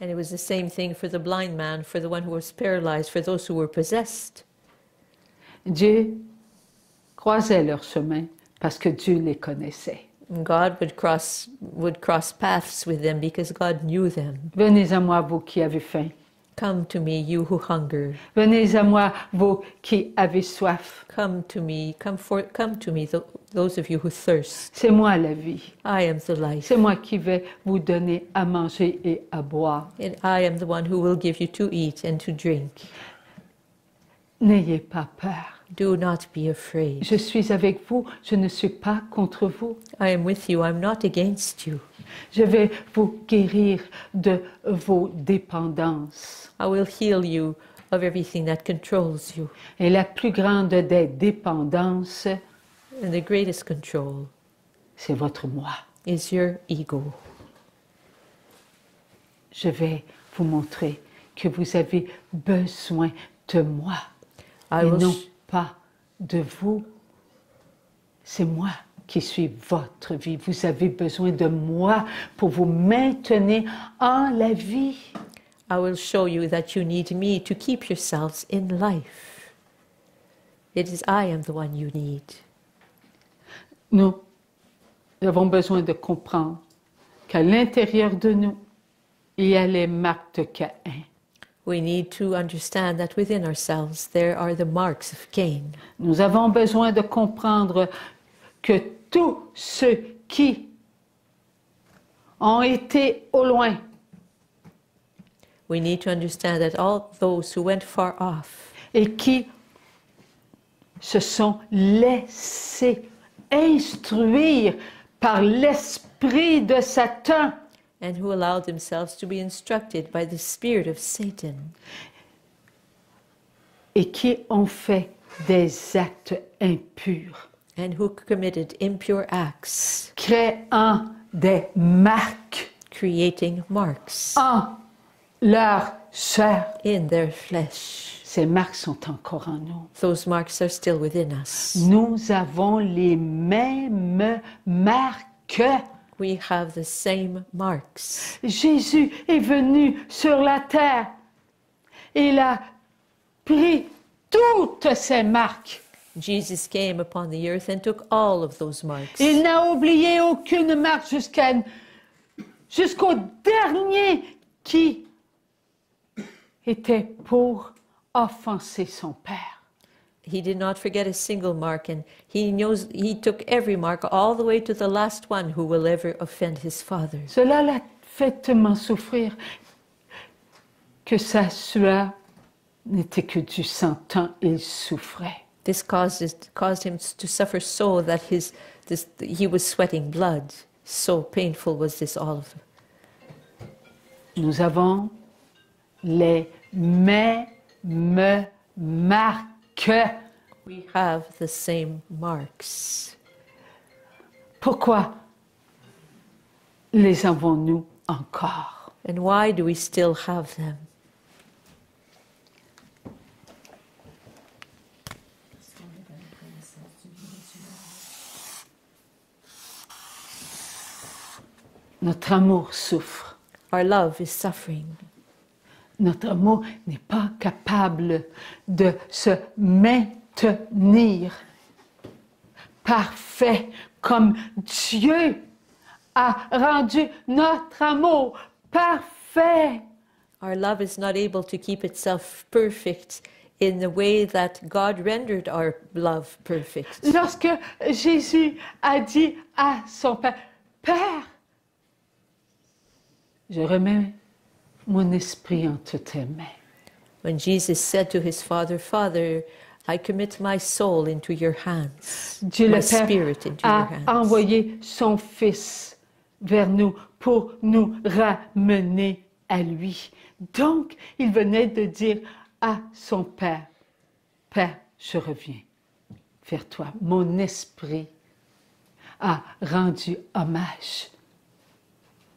And it was the same thing for the blind man, for the one who was paralyzed, for those who were possessed. Dieu croisait leur chemin parce que Dieu les connaissait. And God would cross paths with them because God knew them. Venez à moi, vous qui avez faim. Come to me, you who hunger. Venez à moi, vous qui avez soif. Come to me, those of you who thirst. C'est moi la vie. I am the life. C'est moi qui vais vous donner à manger et à boire. And I am the one who will give you to eat and to drink. N'ayez pas peur. Do not be afraid. Je suis avec vous, je ne suis pas contre vous. I am with you, I'm not against you. Je vais vous guérir de vos dépendances. I will heal you of everything that controls you. Et la plus grande des dépendances, And the greatest control c'est votre moi. is your ego. Je vais vous montrer que vous avez besoin de moi I et will non sh- pas de vous. C'est moi qui suis votre vie. Vous avez besoin de moi pour vous maintenir en la vie. I will show you that you need me to keep yourselves in life. It is I am the one you need. Nous avons besoin de comprendre qu'à l'intérieur de nous, il y a les marques de Caïn. We need to understand that within ourselves there are the marks of Cain. Nous avons besoin de comprendre que tous ceux qui ont été au loin, We need to understand that all those who went far off et qui se sont laissés instruire par l'esprit de Satan and who allowed themselves to be instructed by the spirit of Satan et qui ont fait des actes impurs, and who committed impure acts, créant des marques creating marks en leur chair. in their flesh. Ces marques sont encore en nous. Those marks are still within us. Nous avons les mêmes marques. We have the same marks. Jésus est venu sur la terre. Il a pris toutes ces marques. Jesus came upon the earth and took all of those marks. Il n'a oublié aucune marque jusqu'au dernier qui était pour offenser son père. He did not forget a single mark, and he took every mark all the way to the last one who will ever offend his father. Cela l'a fait tellement souffrir que sa sueur n'était que du sang, tant il souffrait. This caused him to suffer so that he was sweating blood. So painful was this all of it. Nous avons les mêmes marques. We have the same marks. Pourquoi les avons-nous encore? And why do we still have them? Notre amour souffre. Our love is suffering. Notre amour n'est pas capable de se maintenir parfait comme Dieu a rendu notre amour parfait. Our love is not able to keep itself perfect in the way that God rendered our love perfect. Lorsque Jésus a dit à son Père, Père, je remets mon esprit entre tes mains. When Jesus said to his Father, Father, I commit my soul into your hands, Dieu my le Père spirit into a your hands. envoyé son Fils vers nous pour nous ramener à lui. Donc, il venait de dire à son Père, Père, je reviens vers toi. Mon esprit a rendu hommage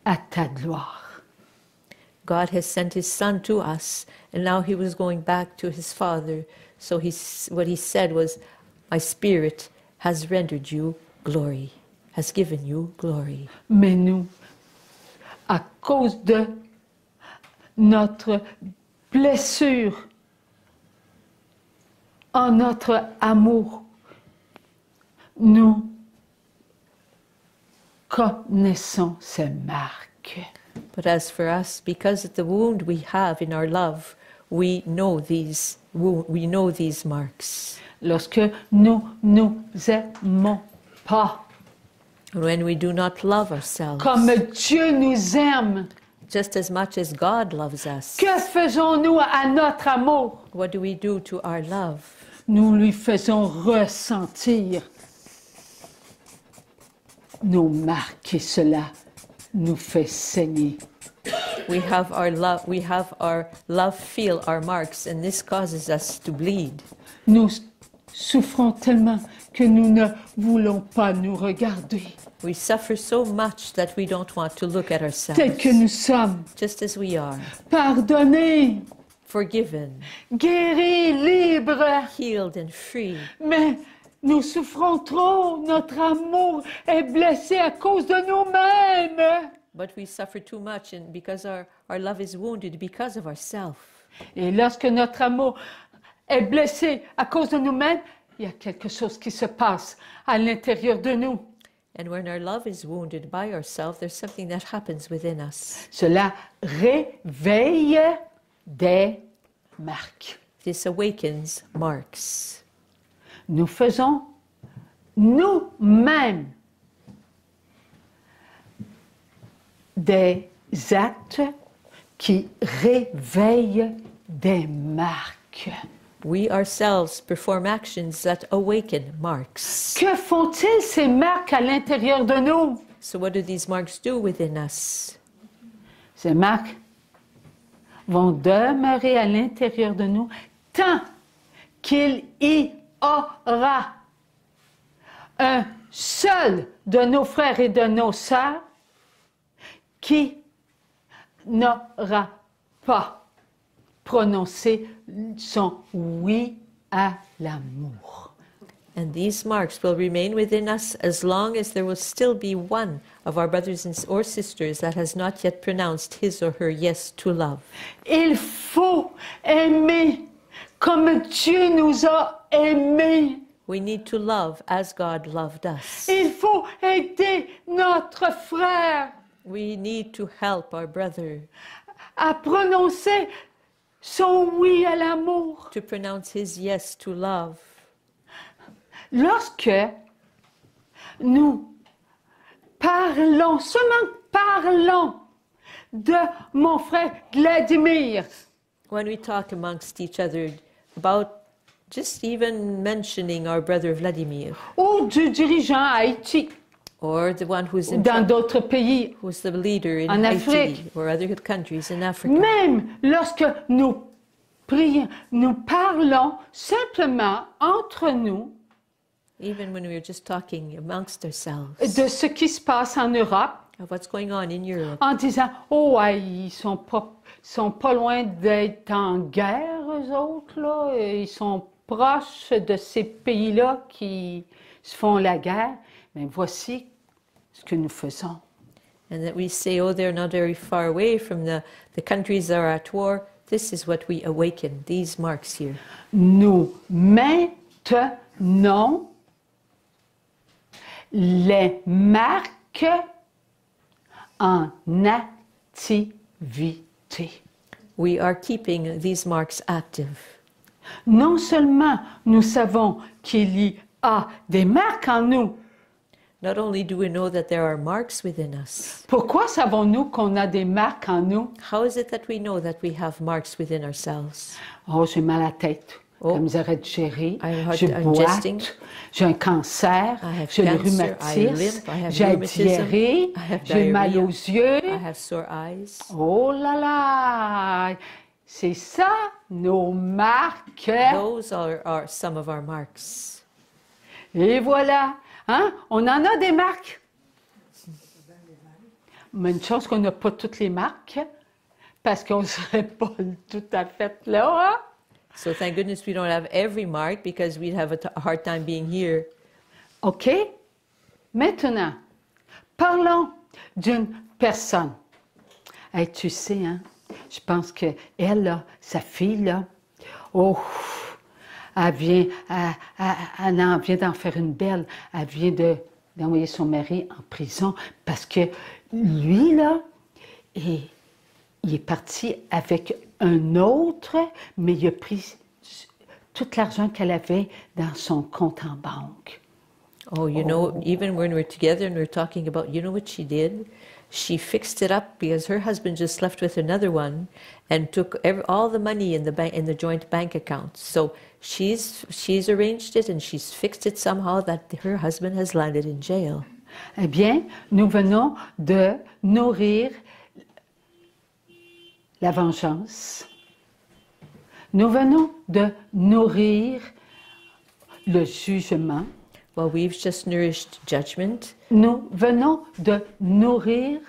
à ta gloire. God has sent his Son to us, and now he was going back to his Father. So what he said was, my spirit has rendered you glory, has given you glory. Mais nous, à cause de notre blessure en notre amour, nous connaissons ces marques. But as for us, because of the wound we have in our love, we know these marks. Lorsque nous nous aimons pas When we do not love ourselves, comme Dieu nous aime, just as much as God loves us, que faisons-nous à notre amour? what do we do to our love? Nous lui faisons ressentir nos marques et cela nous fait saigner. We have our love feel our marks, and this causes us to bleed. Nous souffrons tellement que nous ne voulons pas nous regarder We suffer so much that we don't want to look at ourselves, tels que nous sommes, just as we are, pardonnés, forgiven, guéris, libres. healed, and free. Mais nous souffrons trop, notre amour est blessé à cause de nous-mêmes. But we suffer too much, and because our love is wounded because of ourselves. Et lorsque notre amour est blessé à cause de nous-mêmes, il y a quelque chose qui se passe à l'intérieur de nous. And when our love is wounded by ourselves, there's something that happens within us. Cela réveille des marques. This awakens marks. Nous faisons nous-mêmes des actes qui réveillent des marques. We ourselves perform actions that awaken marks. Que font-ils ces marques à l'intérieur de nous? So what do these marks do within us? Ces marques vont demeurer à l'intérieur de nous tant qu'il y aura un seul de nos frères et de nos sœurs qui n'aura pas prononcé son oui à l'amour. And these marks will remain within us as long as there will still be one of our brothers or sisters that has not yet pronounced his or her yes to love. Il faut aimer comme Dieu nous a aimés. We need to love as God loved us. Il faut aider notre frère We need to help our brother à prononcer son oui à l'amour. to pronounce His yes to love. Lorsque nous parlons, seulement parlons de mon frère Vladimir, When we talk amongst each other about just even mentioning our brother Vladimir, ou du dirigeant à Haïti, or the one who's in dans d'autres pays, who's the leader in En Haiti Afrique. or other countries in Africa. même lorsque nous prions, nous parlons simplement entre nous Even when we're just talking amongst ourselves de ce qui se passe en Europe, of what's going on in Europe, en disant « Oh, ouais, ils sont pas loin d'être en guerre, eux autres, là. Ils sont proches de ces pays-là qui se font la guerre. Mais voici ce que nous faisons. and that we say, oh, they're not very far away from the countries that are at war. This is what we awaken, these marks here. Nous maintenons les marques en activité. We are keeping these marks active. Non seulement nous savons qu'il y a des marques en nous. Not only do we know that there are marks within us, Pourquoi savons-nous qu'on a des marques en nous? how is it that we know that we have marks within ourselves? Oh, j'ai mal à la tête. Oh. La misère à digérer. I'm J'ai digesting. boite. J'ai un cancer. I have J'ai le cancer, I rhumatisme. limp, I have J'ai la rheumatism, diarrhée. I have J'ai mal diarrhea. aux yeux. I have sore eyes. Oh là là! C'est ça, nos marques. Those are some of our marks. Et voilà. Hein? On en a des marques. Mais une chose qu'on n'a pas toutes les marques, parce qu'on ne serait pas tout à fait là. Hein? So thank goodness we don't have every mark because we'd have a hard time being here. OK? Maintenant, parlons d'une personne. Hey, tu sais, hein, je pense qu'elle, là, sa fille, là, oh, elle en vient d'en faire une belle. Elle vient d'envoyer son mari en prison parce que lui, là, il est parti avec un autre, mais il a pris tout l'argent qu'elle avait dans son compte en banque. Oh, you know, even when we're together and we're talking about, you know what she did? She fixed it up because her husband just left with another one and took all the money in the bank, in the joint bank account. So she's arranged it and she's fixed it somehow that her husband has landed in jail. Eh bien, nous venons de nourrir la vengeance. Nous venons de nourrir le jugement. Well, we've just nourished judgment. Nous venons de nourrir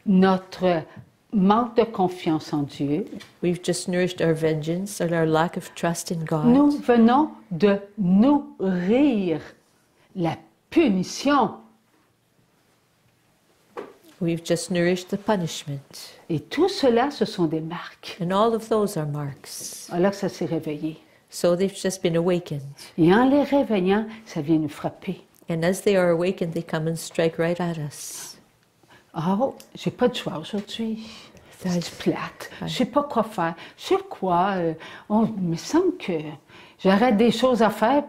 notre manque de confiance en Dieu. We've just nourished our vengeance and our lack of trust in God. Nous venons de nourrir la punition. We've just nourished the punishment. Et tout cela, ce sont des marques. And all of those are marks. Alors ça s'est réveillé. So they've just been awakened. Et en les réveillant, ça vient nous frapper. And as they are awakened, they come and strike right at us. Oh, j'ai pas de choix aujourd'hui. C'est plate. Ouais. Je sais pas quoi faire. Je sais quoi. Oh, il me semble que j'aurais des choses à faire.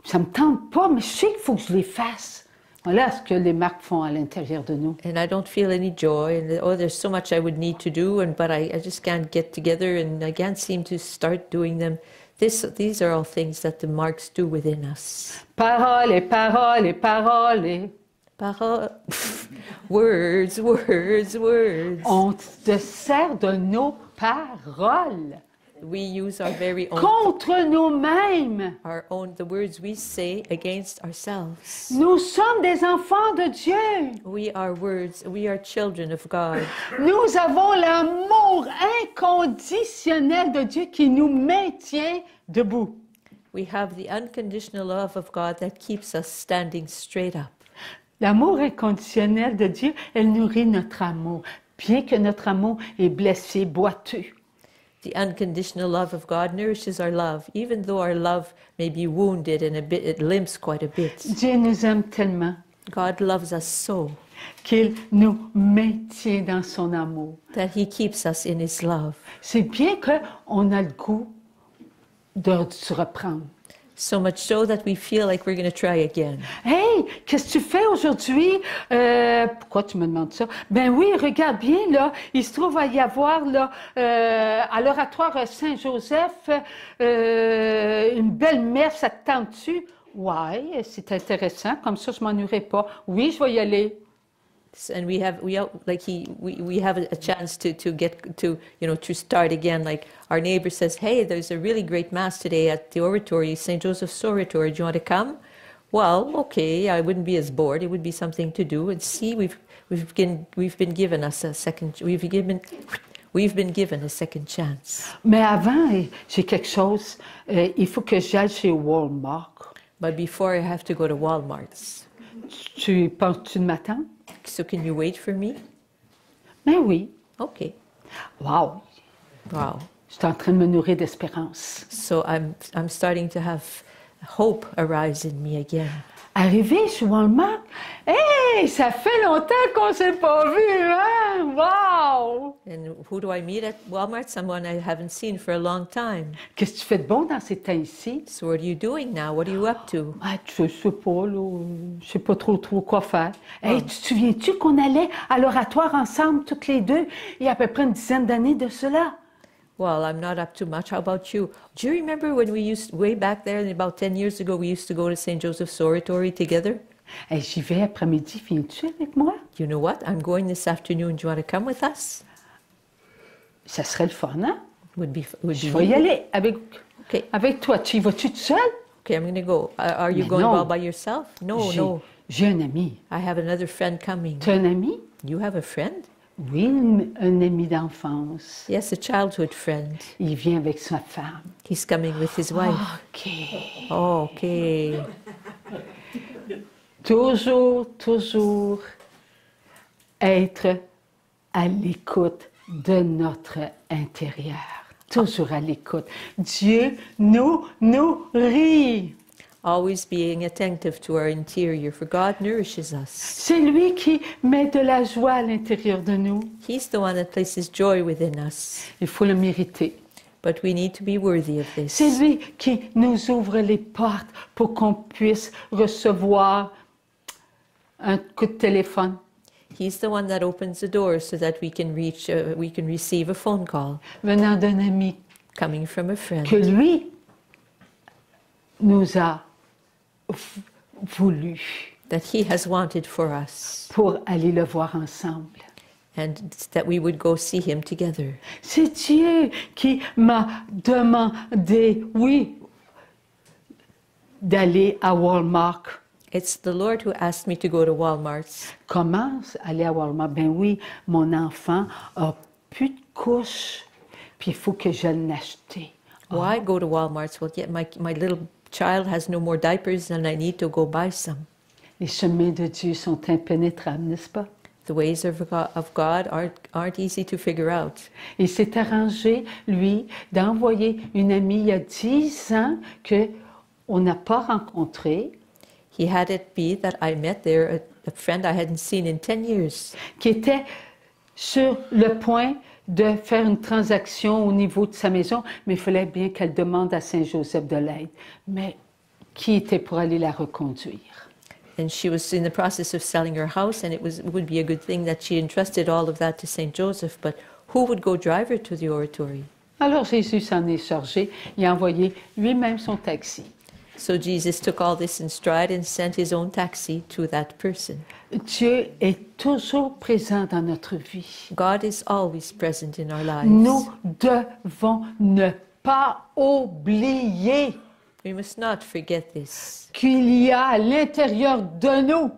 Ça me tente pas, mais je sais qu'il faut que je les fasse. Voilà ce que les marques font à l'intérieur de nous. And I don't feel any joy. And oh, there's so much I would need to do, but I just can't get together and I can't seem to start doing them. These are all things that the marks do within us. Paroles, paroles, paroles. Words, words, words. On se sert de nos paroles We use our very own, contre nous-mêmes. the words we say against ourselves. Nous sommes des enfants de Dieu. We are words, we are children of God. Nous avons l'amour inconditionnel de Dieu qui nous maintient debout. We have the unconditional love of God that keeps us standing straight up. L'amour inconditionnel de Dieu, elle nourrit notre amour, bien que notre amour est blessé, boiteux. The unconditional love of God nourishes our love, even though our love may be wounded and it limps quite a bit. Dieu nous aime tellement. God loves us so. qu'il nous maintient dans son amour. that He keeps us in His love. C'est bien qu'on a le goût de se reprendre. So much so that we feel like we're going to try again. Hey, qu'est-ce que tu fais aujourd'hui? Pourquoi tu me demandes ça? Ben oui, regarde bien, là, il se trouve à y avoir, là, à l'oratoire Saint-Joseph, une belle messe, ça te tente-tu? Ouais, c'est intéressant, comme ça, je m'ennuierai pas. Oui, je vais y aller. And we have a chance to get to, you know, to start again. Like our neighbor says, hey, there's a really great mass today at the oratory, St. Joseph's Oratory. Do you want to come? Well, okay, I wouldn't be as bored. It would be something to do. And see, we've been given us a second. We've been given a second chance. Mais avant, j'ai quelque chose. Il faut que j'aille chez Walmart. But before I have to go to Walmart's. Tu penses-tu de m'attendre? So can you wait for me? Ben oui. Okay. Wow. Wow. Je suis en train de me nourrir d'espérance. So I'm starting to have hope arise in me again. Arrivé chez Walmart, hey, ça fait longtemps qu'on ne s'est pas vu, hein? Wow! And who do I meet at Walmart? Someone I haven't seen for a long time. Qu'est-ce que tu fais de bon dans ces temps-ci? So what are you doing now? What are you up to? Ah, je sais pas, là. Je sais pas trop quoi faire. Hey, tu te souviens-tu qu'on allait à l'oratoire ensemble, toutes les deux, il y a à peu près une dizaine d'années de cela? Well, I'm not up to much. How about you? Do you remember when way back there, about 10 years ago, we used to go to St. Joseph's Oratory together? Hey, j'y vais après-midi, viens-tu avec moi? You know what? I'm going this afternoon. Do you want to come with us? Ça serait le fun, hein? Would be Je vais y aller Okay. avec toi. Tu y vas-tu tout seul? Okay, I'm going to go. Are you Mais going non. all by yourself? No, no. J'ai un ami. I have another friend coming. Tu as un ami? You have a friend? Oui, un ami d'enfance. Yes, a childhood friend. Il vient avec sa femme. He's coming with his wife. OK. Oh, okay. Toujours être à l'écoute de notre intérieur. Toujours à l'écoute. Dieu nous nourrit. Always being attentive to our interior, for God nourishes us. C'est lui qui met de la joie à l'intérieur de nous. He's the one that places joy within us. Il faut le mériter. But we need to be worthy of this. C'est lui qui nous ouvre les portes pour qu'on puisse recevoir un coup de téléphone. He's the one that opens the door so that we can receive a phone call Venant d'un ami coming from a friend que lui nous a voulu that he has wanted for us, pour aller le voir ensemble. and that we would go see him together. C'est Dieu qui m'a demandé, oui, d'aller à Walmart. It's the Lord who asked me to go to Walmart's. Comment aller à Walmart? Ben oui, mon enfant a plus de couches, puis il faut que je l'achète. Why go to Walmart's? Well, yet my little child has no more diapers and I need to go buy some. Les chemins de Dieu sont impénétrables, n'est-ce pas? The ways of God aren't easy to figure out. Il s'est arrangé, lui, d'envoyer une amie il y a 10 ans qu'on n'a pas rencontrée, He had it be that I met there a friend I hadn't seen in 10 years, qui était sur le point de faire une transaction au niveau de sa maison, mais il fallait bien qu'elle demande à Saint-Joseph de l'aide. Mais qui était pour aller la reconduire? and she was in the process of selling her house, and it would be a good thing that she entrusted all of that to St. Joseph, but who would go drive her to the oratory? Alors Jésus s'en est chargé, il a envoyé lui-même son taxi. So Jesus took all this in stride and sent his own taxi to that person. Dieu est toujours présent dans notre vie. God is always present in our lives. Nous devons ne pas oublier We must not forget this. qu'il y a à l'intérieur de nous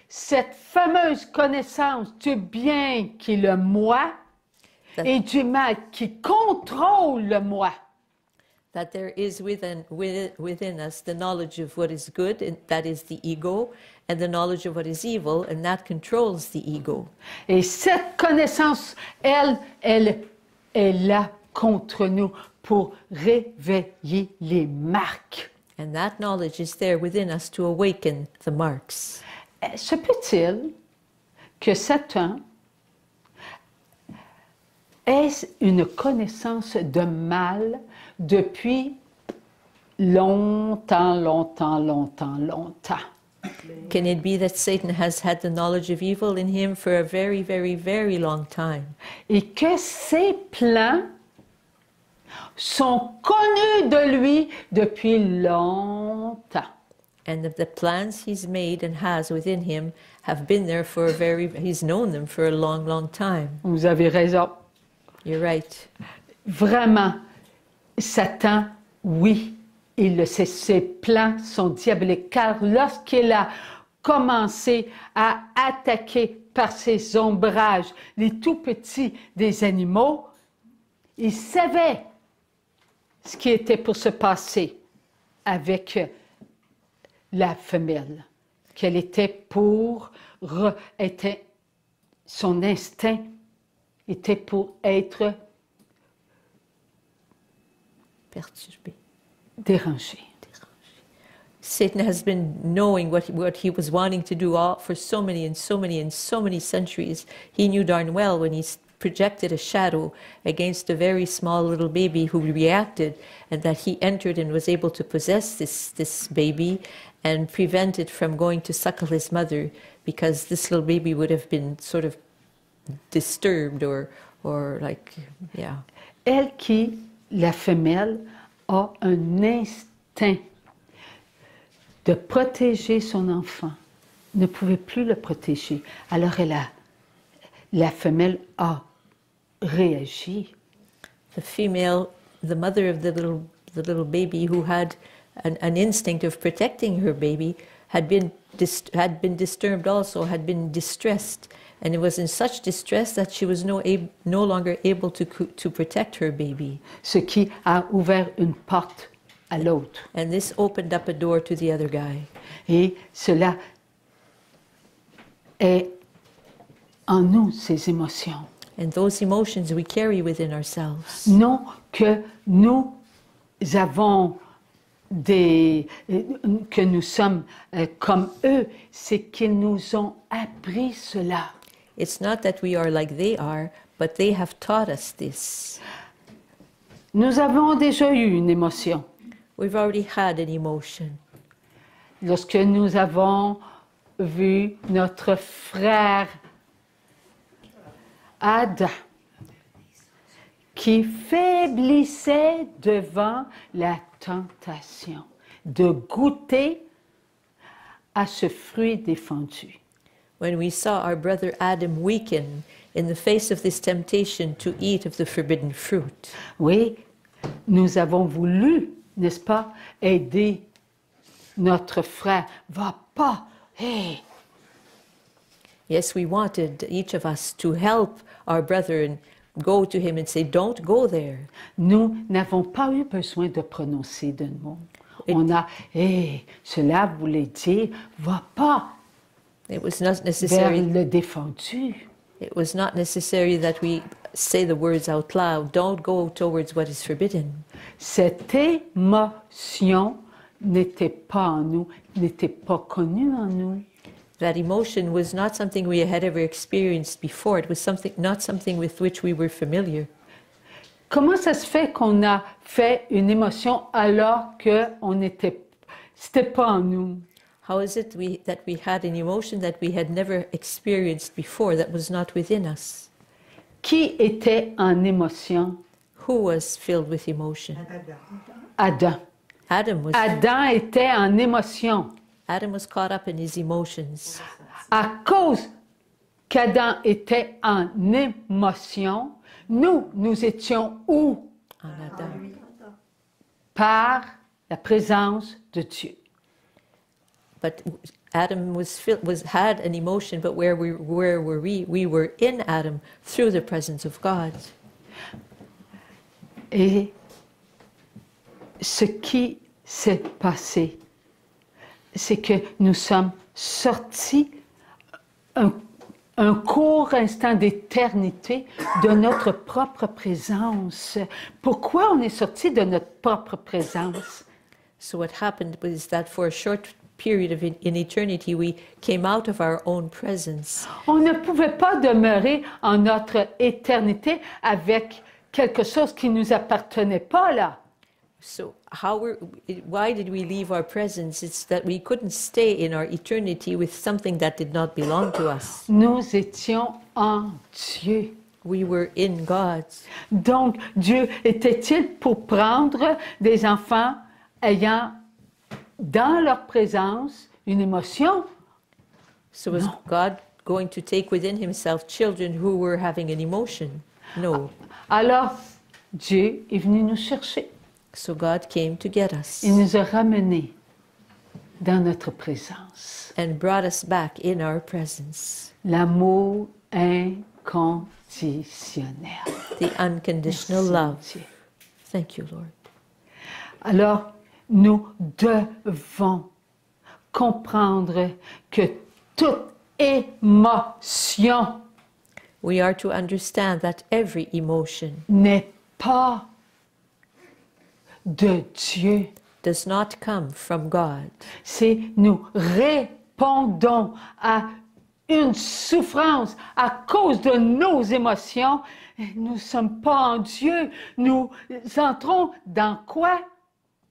cette fameuse connaissance du bien qui est le moi et du mal qui contrôle le moi. That there is within us the knowledge of what is good, and that is the ego, and the knowledge of what is evil, and that controls the ego. Et cette connaissance, elle est là contre nous pour réveiller les marques. And that knowledge is there within us to awaken the marks. Se peut-il que Satan ait une connaissance de mal depuis longtemps? Can it be that Satan has had the knowledge of evil in him for a very, very, very long time? Et que ses plans sont connus de lui depuis longtemps. And the plans he's made and has within him have been there for he's known them for a long, long time. Vous avez raison. You're right. Vraiment, Satan, oui, il le sait, ses plans sont diaboliques, car lorsqu'il a commencé à attaquer par ses ombrages les tout petits des animaux, il savait ce qui était pour se passer avec la femelle, qu'elle était son instinct était pour être Perturbé. dérangé. Satan has been knowing what he was wanting to do for so many centuries. He knew darn well when he projected a shadow against a very small little baby who reacted, and that he entered and was able to possess this baby and prevent it from going to suckle his mother, because this little baby would have been sort of disturbed or like, yeah. Elle qui, la femelle, a un instinct de protéger son enfant, ne pouvait plus le protéger. Alors la femelle a réagi. The female, the mother of the little baby who had an instinct of protecting her baby, had been disturbed also, had been distressed, and it was in such distress that she was no longer able to protect her baby. Ce qui a ouvert une porte à l'autre. And this opened up a door to the other guy. Et cela est en nous, ces émotions. And those emotions we carry within ourselves. Non que nous avons que nous sommes comme eux, c'est qu'ils nous ont appris cela. It's not that we are like they are, but they have taught us this. Nous avons déjà eu une émotion. We've already had an emotion. Lorsque nous avons vu notre frère Adam qui faiblissait devant la tentation de goûter à ce fruit défendu. When we saw our brother Adam weaken in the face of this temptation to eat of the forbidden fruit. Oui, nous avons voulu, n'est-ce pas, aider notre frère. Va pas, hey! Yes, we wanted, each of us, to help our brother and go to him and say, don't go there. Nous n'avons pas eu besoin de prononcer de mots. On a, cela voulait dire, va pas It was not vers necessary. le défendu. It was not necessary that we say the words out loud. Don't go towards what is forbidden. Cette émotion n'était pas en nous, n'était pas connue en nous. That emotion was not something we had ever experienced before. It was not something with which we were familiar. Comment ça se fait qu'on a fait une émotion alors que c'était pas en nous? How is it that we had an emotion that we had never experienced before, that was not within us? Qui était en émotion? Who was filled with emotion? Adam. Adam était en émotion. Adam was caught up in his emotions. À cause qu'Adam était en émotion, nous étions où? En Adam. Par la présence de Dieu. But Adam had an emotion, but where were we? We were in Adam through the presence of God. Et ce qui s'est passé, c'est que nous sommes sortis un court instant d'éternité de notre propre présence. Pourquoi on est sorti de notre propre présence? So what happened was that for a short period in eternity, we came out of our own presence. On ne pouvait pas demeurer en notre éternité avec quelque chose qui ne nous appartenait pas là. So why did we leave our presence? It's that we couldn't stay in our eternity with something that did not belong to us. Nous étions en Dieu. We were in God. Donc, Dieu était-il pour prendre des enfants ayant dans leur présence une émotion? So was God going to take within himself children who were having an emotion? No. Alors, Dieu est venu nous chercher. So God came to get us Il nous a ramenés dans notre présence. and brought us back in our presence. L'amour inconditionnel. The unconditional Merci, love. Dieu. Thank you, Lord. Alors, nous devons comprendre que toute émotion We are to understand that every emotion n'est pas de Dieu. does not come from God. C'est nous répondons à une souffrance à cause de nos émotions. Nous ne sommes pas en Dieu. Nous entrons dans quoi?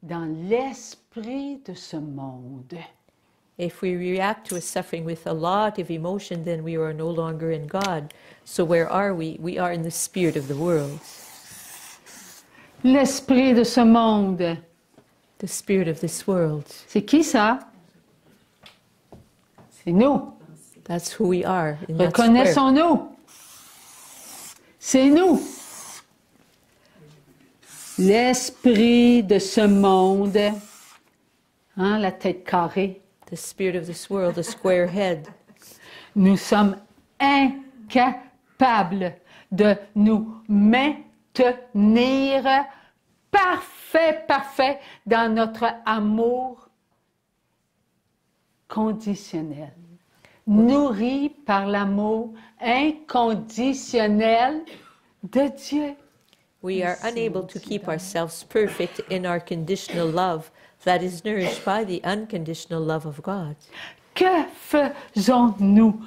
Dans l'esprit de ce monde. If we react to a suffering with a lot of emotion, then we are no longer in God. So where are we? We are in the spirit of the world. L'esprit de ce monde. The spirit of this world. C'est qui ça? C'est nous. That's who we are. And that's where. Reconnaissons-nous. C'est nous. L'esprit de ce monde. Hein, la tête carrée. The spirit of this world, the square head. Nous sommes incapables de nous maintenir parfait dans notre amour conditionnel, nourri par l'amour inconditionnel de Dieu. We are unable to keep ourselves perfect in our conditional love that is nourished by the unconditional love of God. Que faisons-nous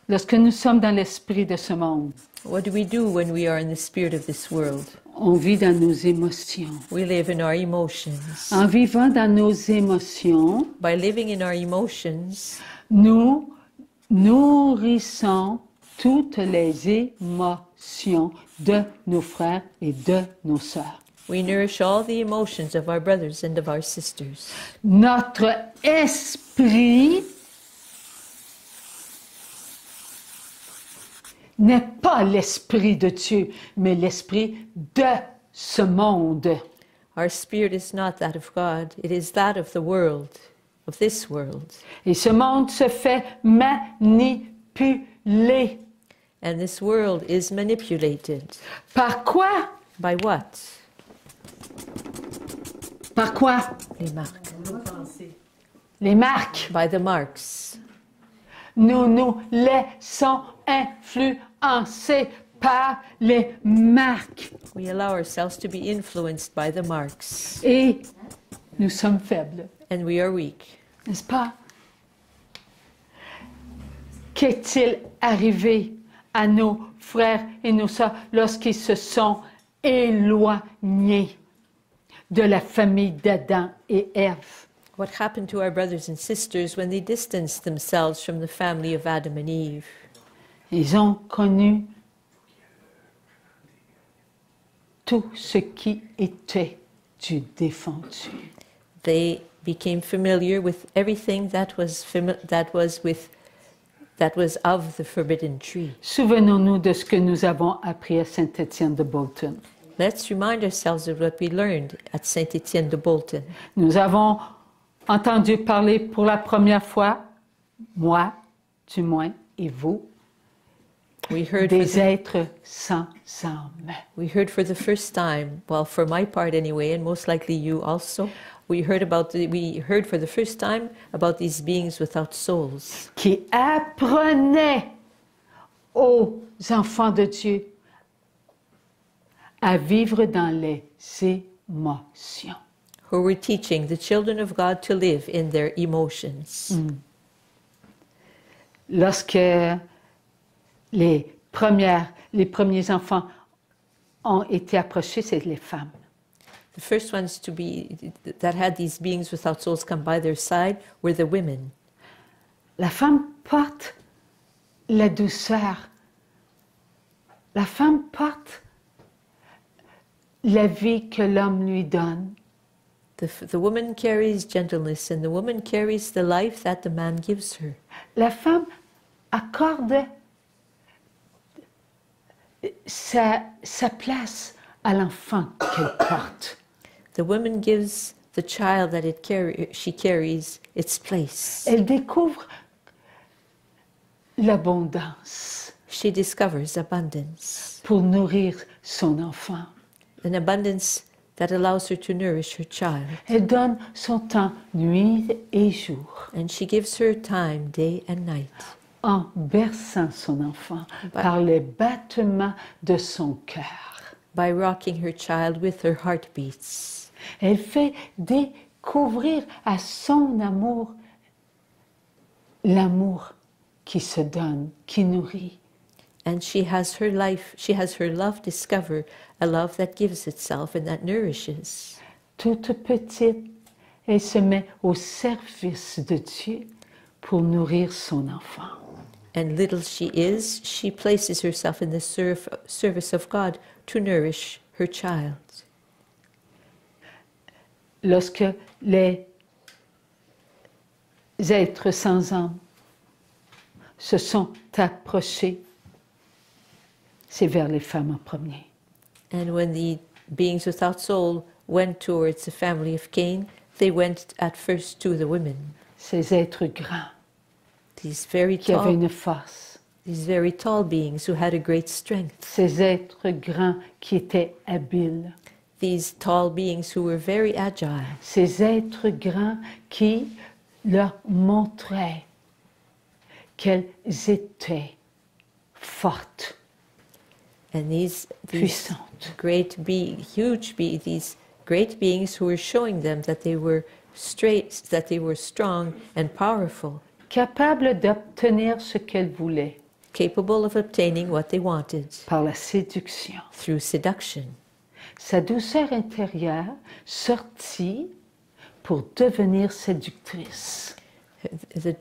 lorsque nous sommes dans l'esprit de ce monde? What do we do when we are in the spirit of this world? On vit dans nos émotions. We live in our emotions. En vivant dans nos émotions, By living in our emotions, nous nourrissons toutes les émotions de nos frères et de nos sœurs. we nourish all the emotions of our brothers and of our sisters. Notre esprit n'est pas l'esprit de Dieu, mais l'esprit de ce monde. Our spirit is not that of God, it is that of the world, of this world. Et ce monde se fait manipuler. And this world is manipulated. Par quoi? By what? Par quoi? Les marques. Les marques. By the marks. Nous nous laissons influencer par les marques. We allow ourselves to be influenced by the marks. Et nous sommes faibles, And we are weak. n'est-ce pas? Qu'est-il arrivé à nos frères et nos sœurs lorsqu'ils se sont éloignés de la famille d'Adam et Ève? What happened to our brothers and sisters when they distanced themselves from the family of Adam and Eve? Ils ont connu tout ce qui était du défendu. They became familiar with everything that was of the forbidden tree. Souvenons-nous de ce que nous avons appris à Saint-Étienne de Bolton. Let's remind ourselves of what we learned at Saint-Étienne de Bolton. Nous avons entendu parler pour la première fois, moi, du moins, et vous, We heard des êtres sans âme. for the first time, well, for my part anyway, and most likely you also, we heard for the first time about these beings without souls, Qui apprenaient aux enfants de Dieu à vivre dans les émotions. who were teaching the children of God to live in their emotions. Lorsque les premiers enfants ont été approchés, c'est les femmes. The first ones that had these beings without souls come by their side were the women. La femme porte la douceur. La femme porte la vie que l'homme lui donne. The woman carries gentleness, and the woman carries the life that the man gives her. La femme accorde sa place à l'enfant qu'elle porte. The woman gives the child that she carries its place. Elle découvre l'abondance She discovers abundance, pour nourrir son enfant. an abundance that allows her to nourish her child. Elle donne son temps nuit et jour And she gives her time day and night en berçant son enfant par les battements de son cœur. by rocking her child with her heartbeats. Elle fait découvrir à son amour l'amour qui se donne, qui nourrit. And she has her love discover a love that gives itself and that nourishes. Toute petite, elle se met au service de Dieu pour nourrir son enfant. And little she is, she places herself in the service of God to nourish her child. Lorsque les êtres sans âme se sont approchés, c'est vers les femmes en premier. And when the beings without soul went towards the family of Cain, they went at first to the women. Ces êtres grands These very qui avaient tall, une force. these very tall beings who had a great strength. Ces êtres grands qui étaient habiles. These tall beings who were very agile. Ces êtres grands qui leur montraient qu'elles étaient fortes, And these puissantes. these great beings who were showing them that they were strong and powerful, Capables d'obtenir ce qu'elles voulaient capable of obtaining what they wanted par la séduction. through seduction. Sa douceur intérieure sortit pour devenir séductrice. The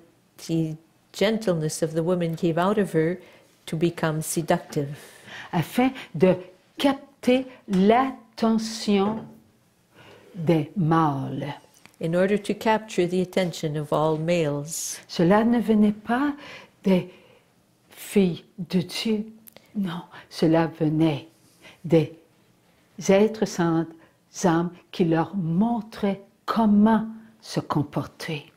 gentleness of the woman came out of her to become seductive, Afin de capter l'attention des mâles. in order to capture the attention of all males. Cela ne venait pas des filles de Dieu, non, cela venait des êtres sans âme qui leur montraient comment se comporter.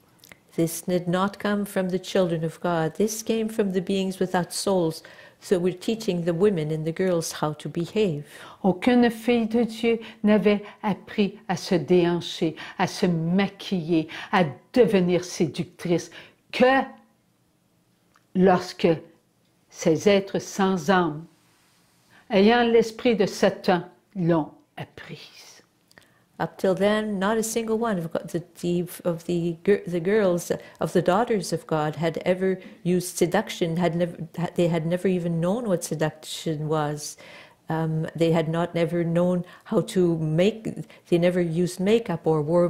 This did not come from the children of God. This came from the beings without souls. So we're teaching the women and the girls how to behave. Aucune fille de Dieu n'avait appris à se déhancher, à se maquiller, à devenir séductrice que lorsque ces êtres sans âme, ayant l'esprit de Satan, l'ont apprise. Up till then, not a single one of the girls, of the daughters of God, had ever used seduction. They had never even known what seduction was. They had never known how to make. They never used makeup or wore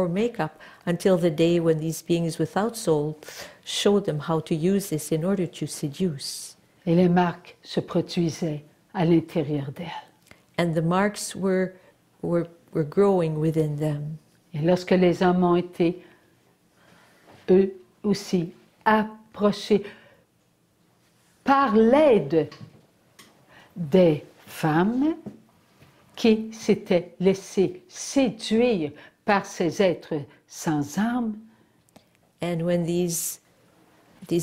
makeup until the day when these beings without soul showed them how to use this in order to seduce. Et les marques se produisaient à l'intérieur d'elles. And the marks were growing within them. Et lorsque les hommes ont été, eux aussi, approchés par l'aide des femmes qui s'étaient laissées séduire par ces êtres sans âme, And when these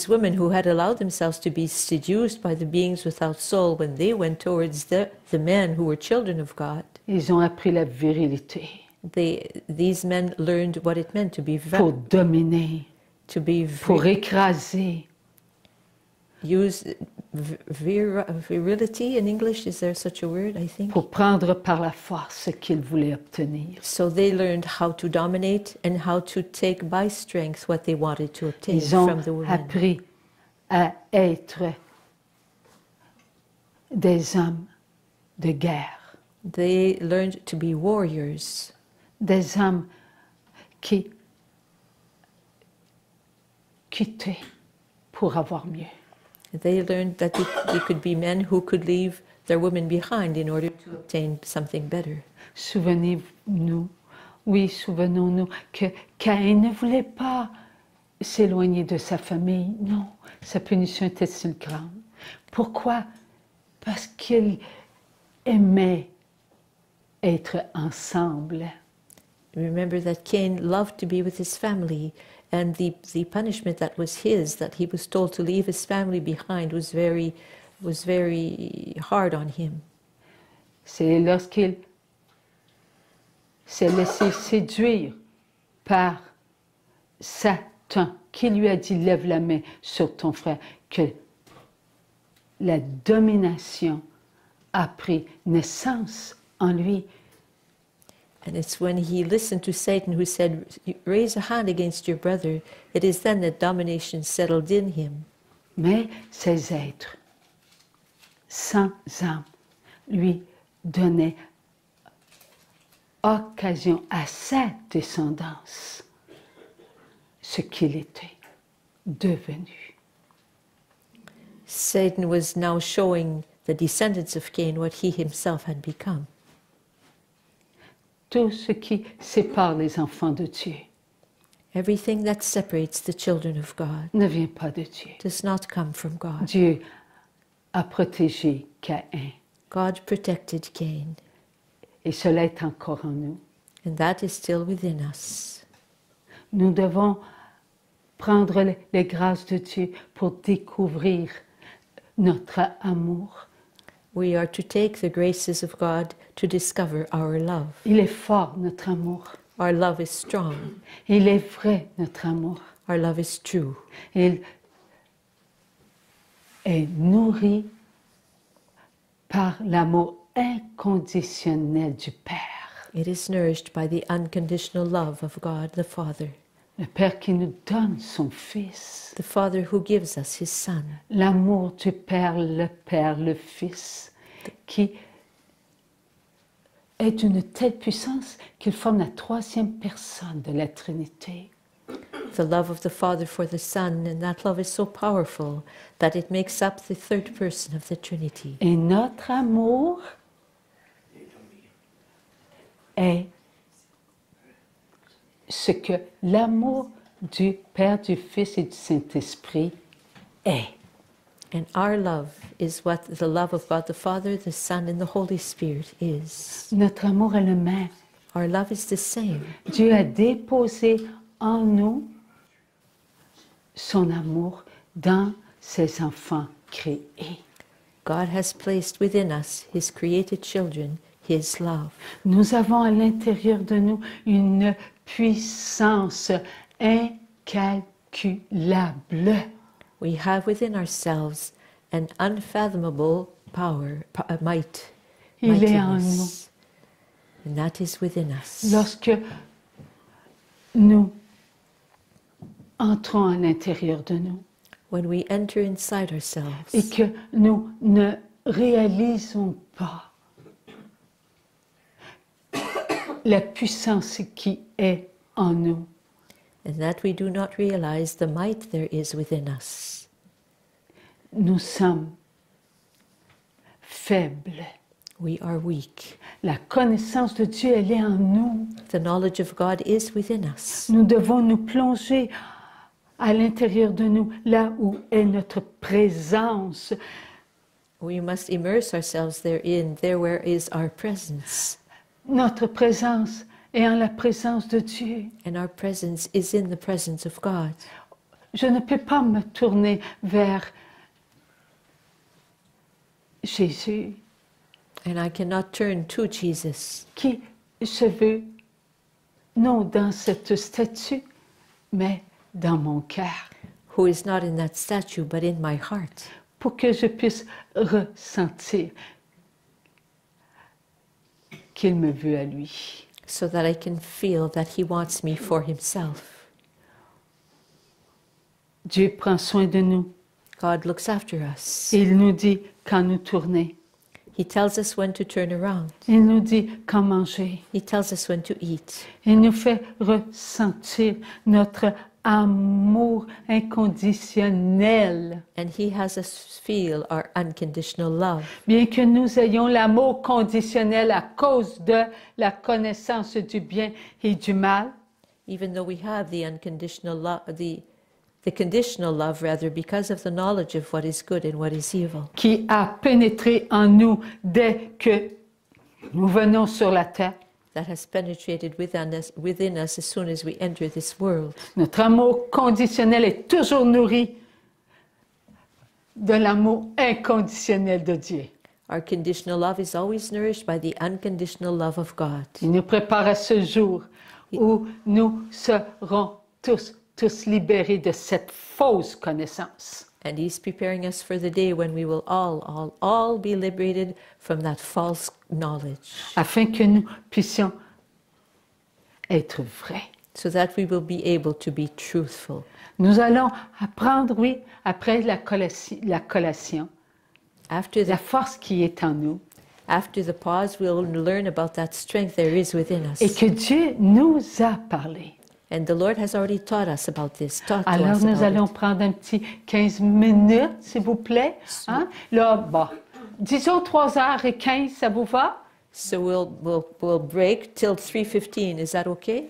women who had allowed themselves to be seduced by the beings without soul, when they went towards the men who were children of God, ils ont appris la virilité these men learned what it meant to be pour dominer, pour écraser, virility in English, is there such a word, I think? pour prendre par la force ce qu'ils voulaient obtenir. So they learned how to dominate and how to take by strength what they wanted to obtain Ils ont from the women. appris à être des hommes de guerre, They learned to be warriors, des hommes qui quittaient pour avoir mieux. they learned that they could be men who could leave their women behind in order to obtain something better. Souvenez-nous, oui, souvenons-nous que Caïn ne voulait pas s'éloigner de sa famille. Non, sa punition était si grande. Pourquoi? Parce qu'il aimait être ensemble. Remember that Cain loved to be with his family, and the punishment that was his, that he was told to leave his family behind, was very hard on him. C'est lorsqu'il s'est laissé séduire par Satan qui lui a dit « Lève la main sur ton frère » que la domination a pris naissance en lui. And it's when he listened to Satan who said, raise a hand against your brother, it is then that domination settled in him. Mais ces êtres sans âme lui donnaient occasion à sa descendance ce qu'il était devenu. Satan was now showing the descendants of Cain what he himself had become. Tout ce qui sépare les enfants de Dieu Everything that separates the children of God ne vient pas de Dieu. does not come from God. Dieu a protégé Caïn God protected Cain, et cela est encore en nous. and that is still within us. Nous devons prendre les grâces de Dieu pour découvrir notre amour. We are to take the graces of God to discover our love. Il est fort, notre amour. Our love is strong. Il est vrai, notre amour. Our love is true. Il est nourri par l'amour inconditionnel du Père. It is nourished by the unconditional love of God the Father, Le Père qui nous donne son Fils. the Father who gives us His Son. L'amour du Père, le Fils, qui est d'une telle puissance qu'il forme la troisième personne de la Trinité. The love of the Father for the Son, and that love is so powerful that it makes up the third person of the Trinity. Et notre amour est ce que l'amour du Père, du Fils et du Saint-Esprit est. And our love is what the love of God the Father, the Son, and the Holy Spirit is. Notre amour est le même. Our love is the same. Dieu a déposé en nous son amour dans ses enfants créés. God has placed within us, His created children, His love. Nous avons à l'intérieur de nous une puissance incalculable. We have within ourselves an unfathomable power, might, Il est en nous. mightiness, and that is within us. Lorsque nous entrons à l'intérieur de nous When we enter inside ourselves et que nous ne réalisons pas la puissance qui est en nous, and that we do not realize the might there is within us, nous sommes faibles. we are weak. La connaissance de Dieu, elle est en nous. The knowledge of God is within us. Nous devons nous plonger à l'intérieur de nous, là où est notre présence. We must immerse ourselves therein, there where is our presence. Notre présence est en la présence de Dieu. And our presence is in the presence of God. Je ne peux pas me tourner vers Jésus, And I cannot turn to Jesus, qui se veut non dans cette statue, mais dans mon cœur, who is not in that statue but in my heart, pour que je puisse ressentir qu'il me veut à lui. so that I can feel that He wants me for Himself. Dieu prend soin de nous. God looks after us. Il nous dit quand nous tourner. He tells us when to turn around. Il nous dit quand manger. He tells us when to eat. Il nous fait ressentir notre amour inconditionnel. And He has us feel our unconditional love. Bien que nous ayons l'amour conditionnel à cause de la connaissance du bien et du mal, Even though we have the unconditional love, the conditional love rather, because of the knowledge of what is good and what is evil, qui a pénétré en nous dès que nous venons sur la terre. that has penetrated within us as soon as we enter this world. Notre amour conditionnel est toujours nourri de l'amour inconditionnel de Dieu. Our conditional love is always nourished by the unconditional love of God. Il nous prépare à ce jour où nous serons tous libérés de cette fausse connaissance. And He's preparing us for the day when we will all be liberated from that false knowledge, Afin que nous puissions être vrais. so that we will be able to be truthful. Nous allons apprendre, oui, après la collation, After la the, force qui est en nous after the pause, we'll learn about that strength there is within us. et que Dieu nous a parlé. And the Lord has already taught us about this, taught to Alors us nous about allons it. prendre un petit 15 minutes, s'il vous plaît. Hein? Là, bon, disons 3h15, ça vous va? So we'll break till 3:15. Is that okay?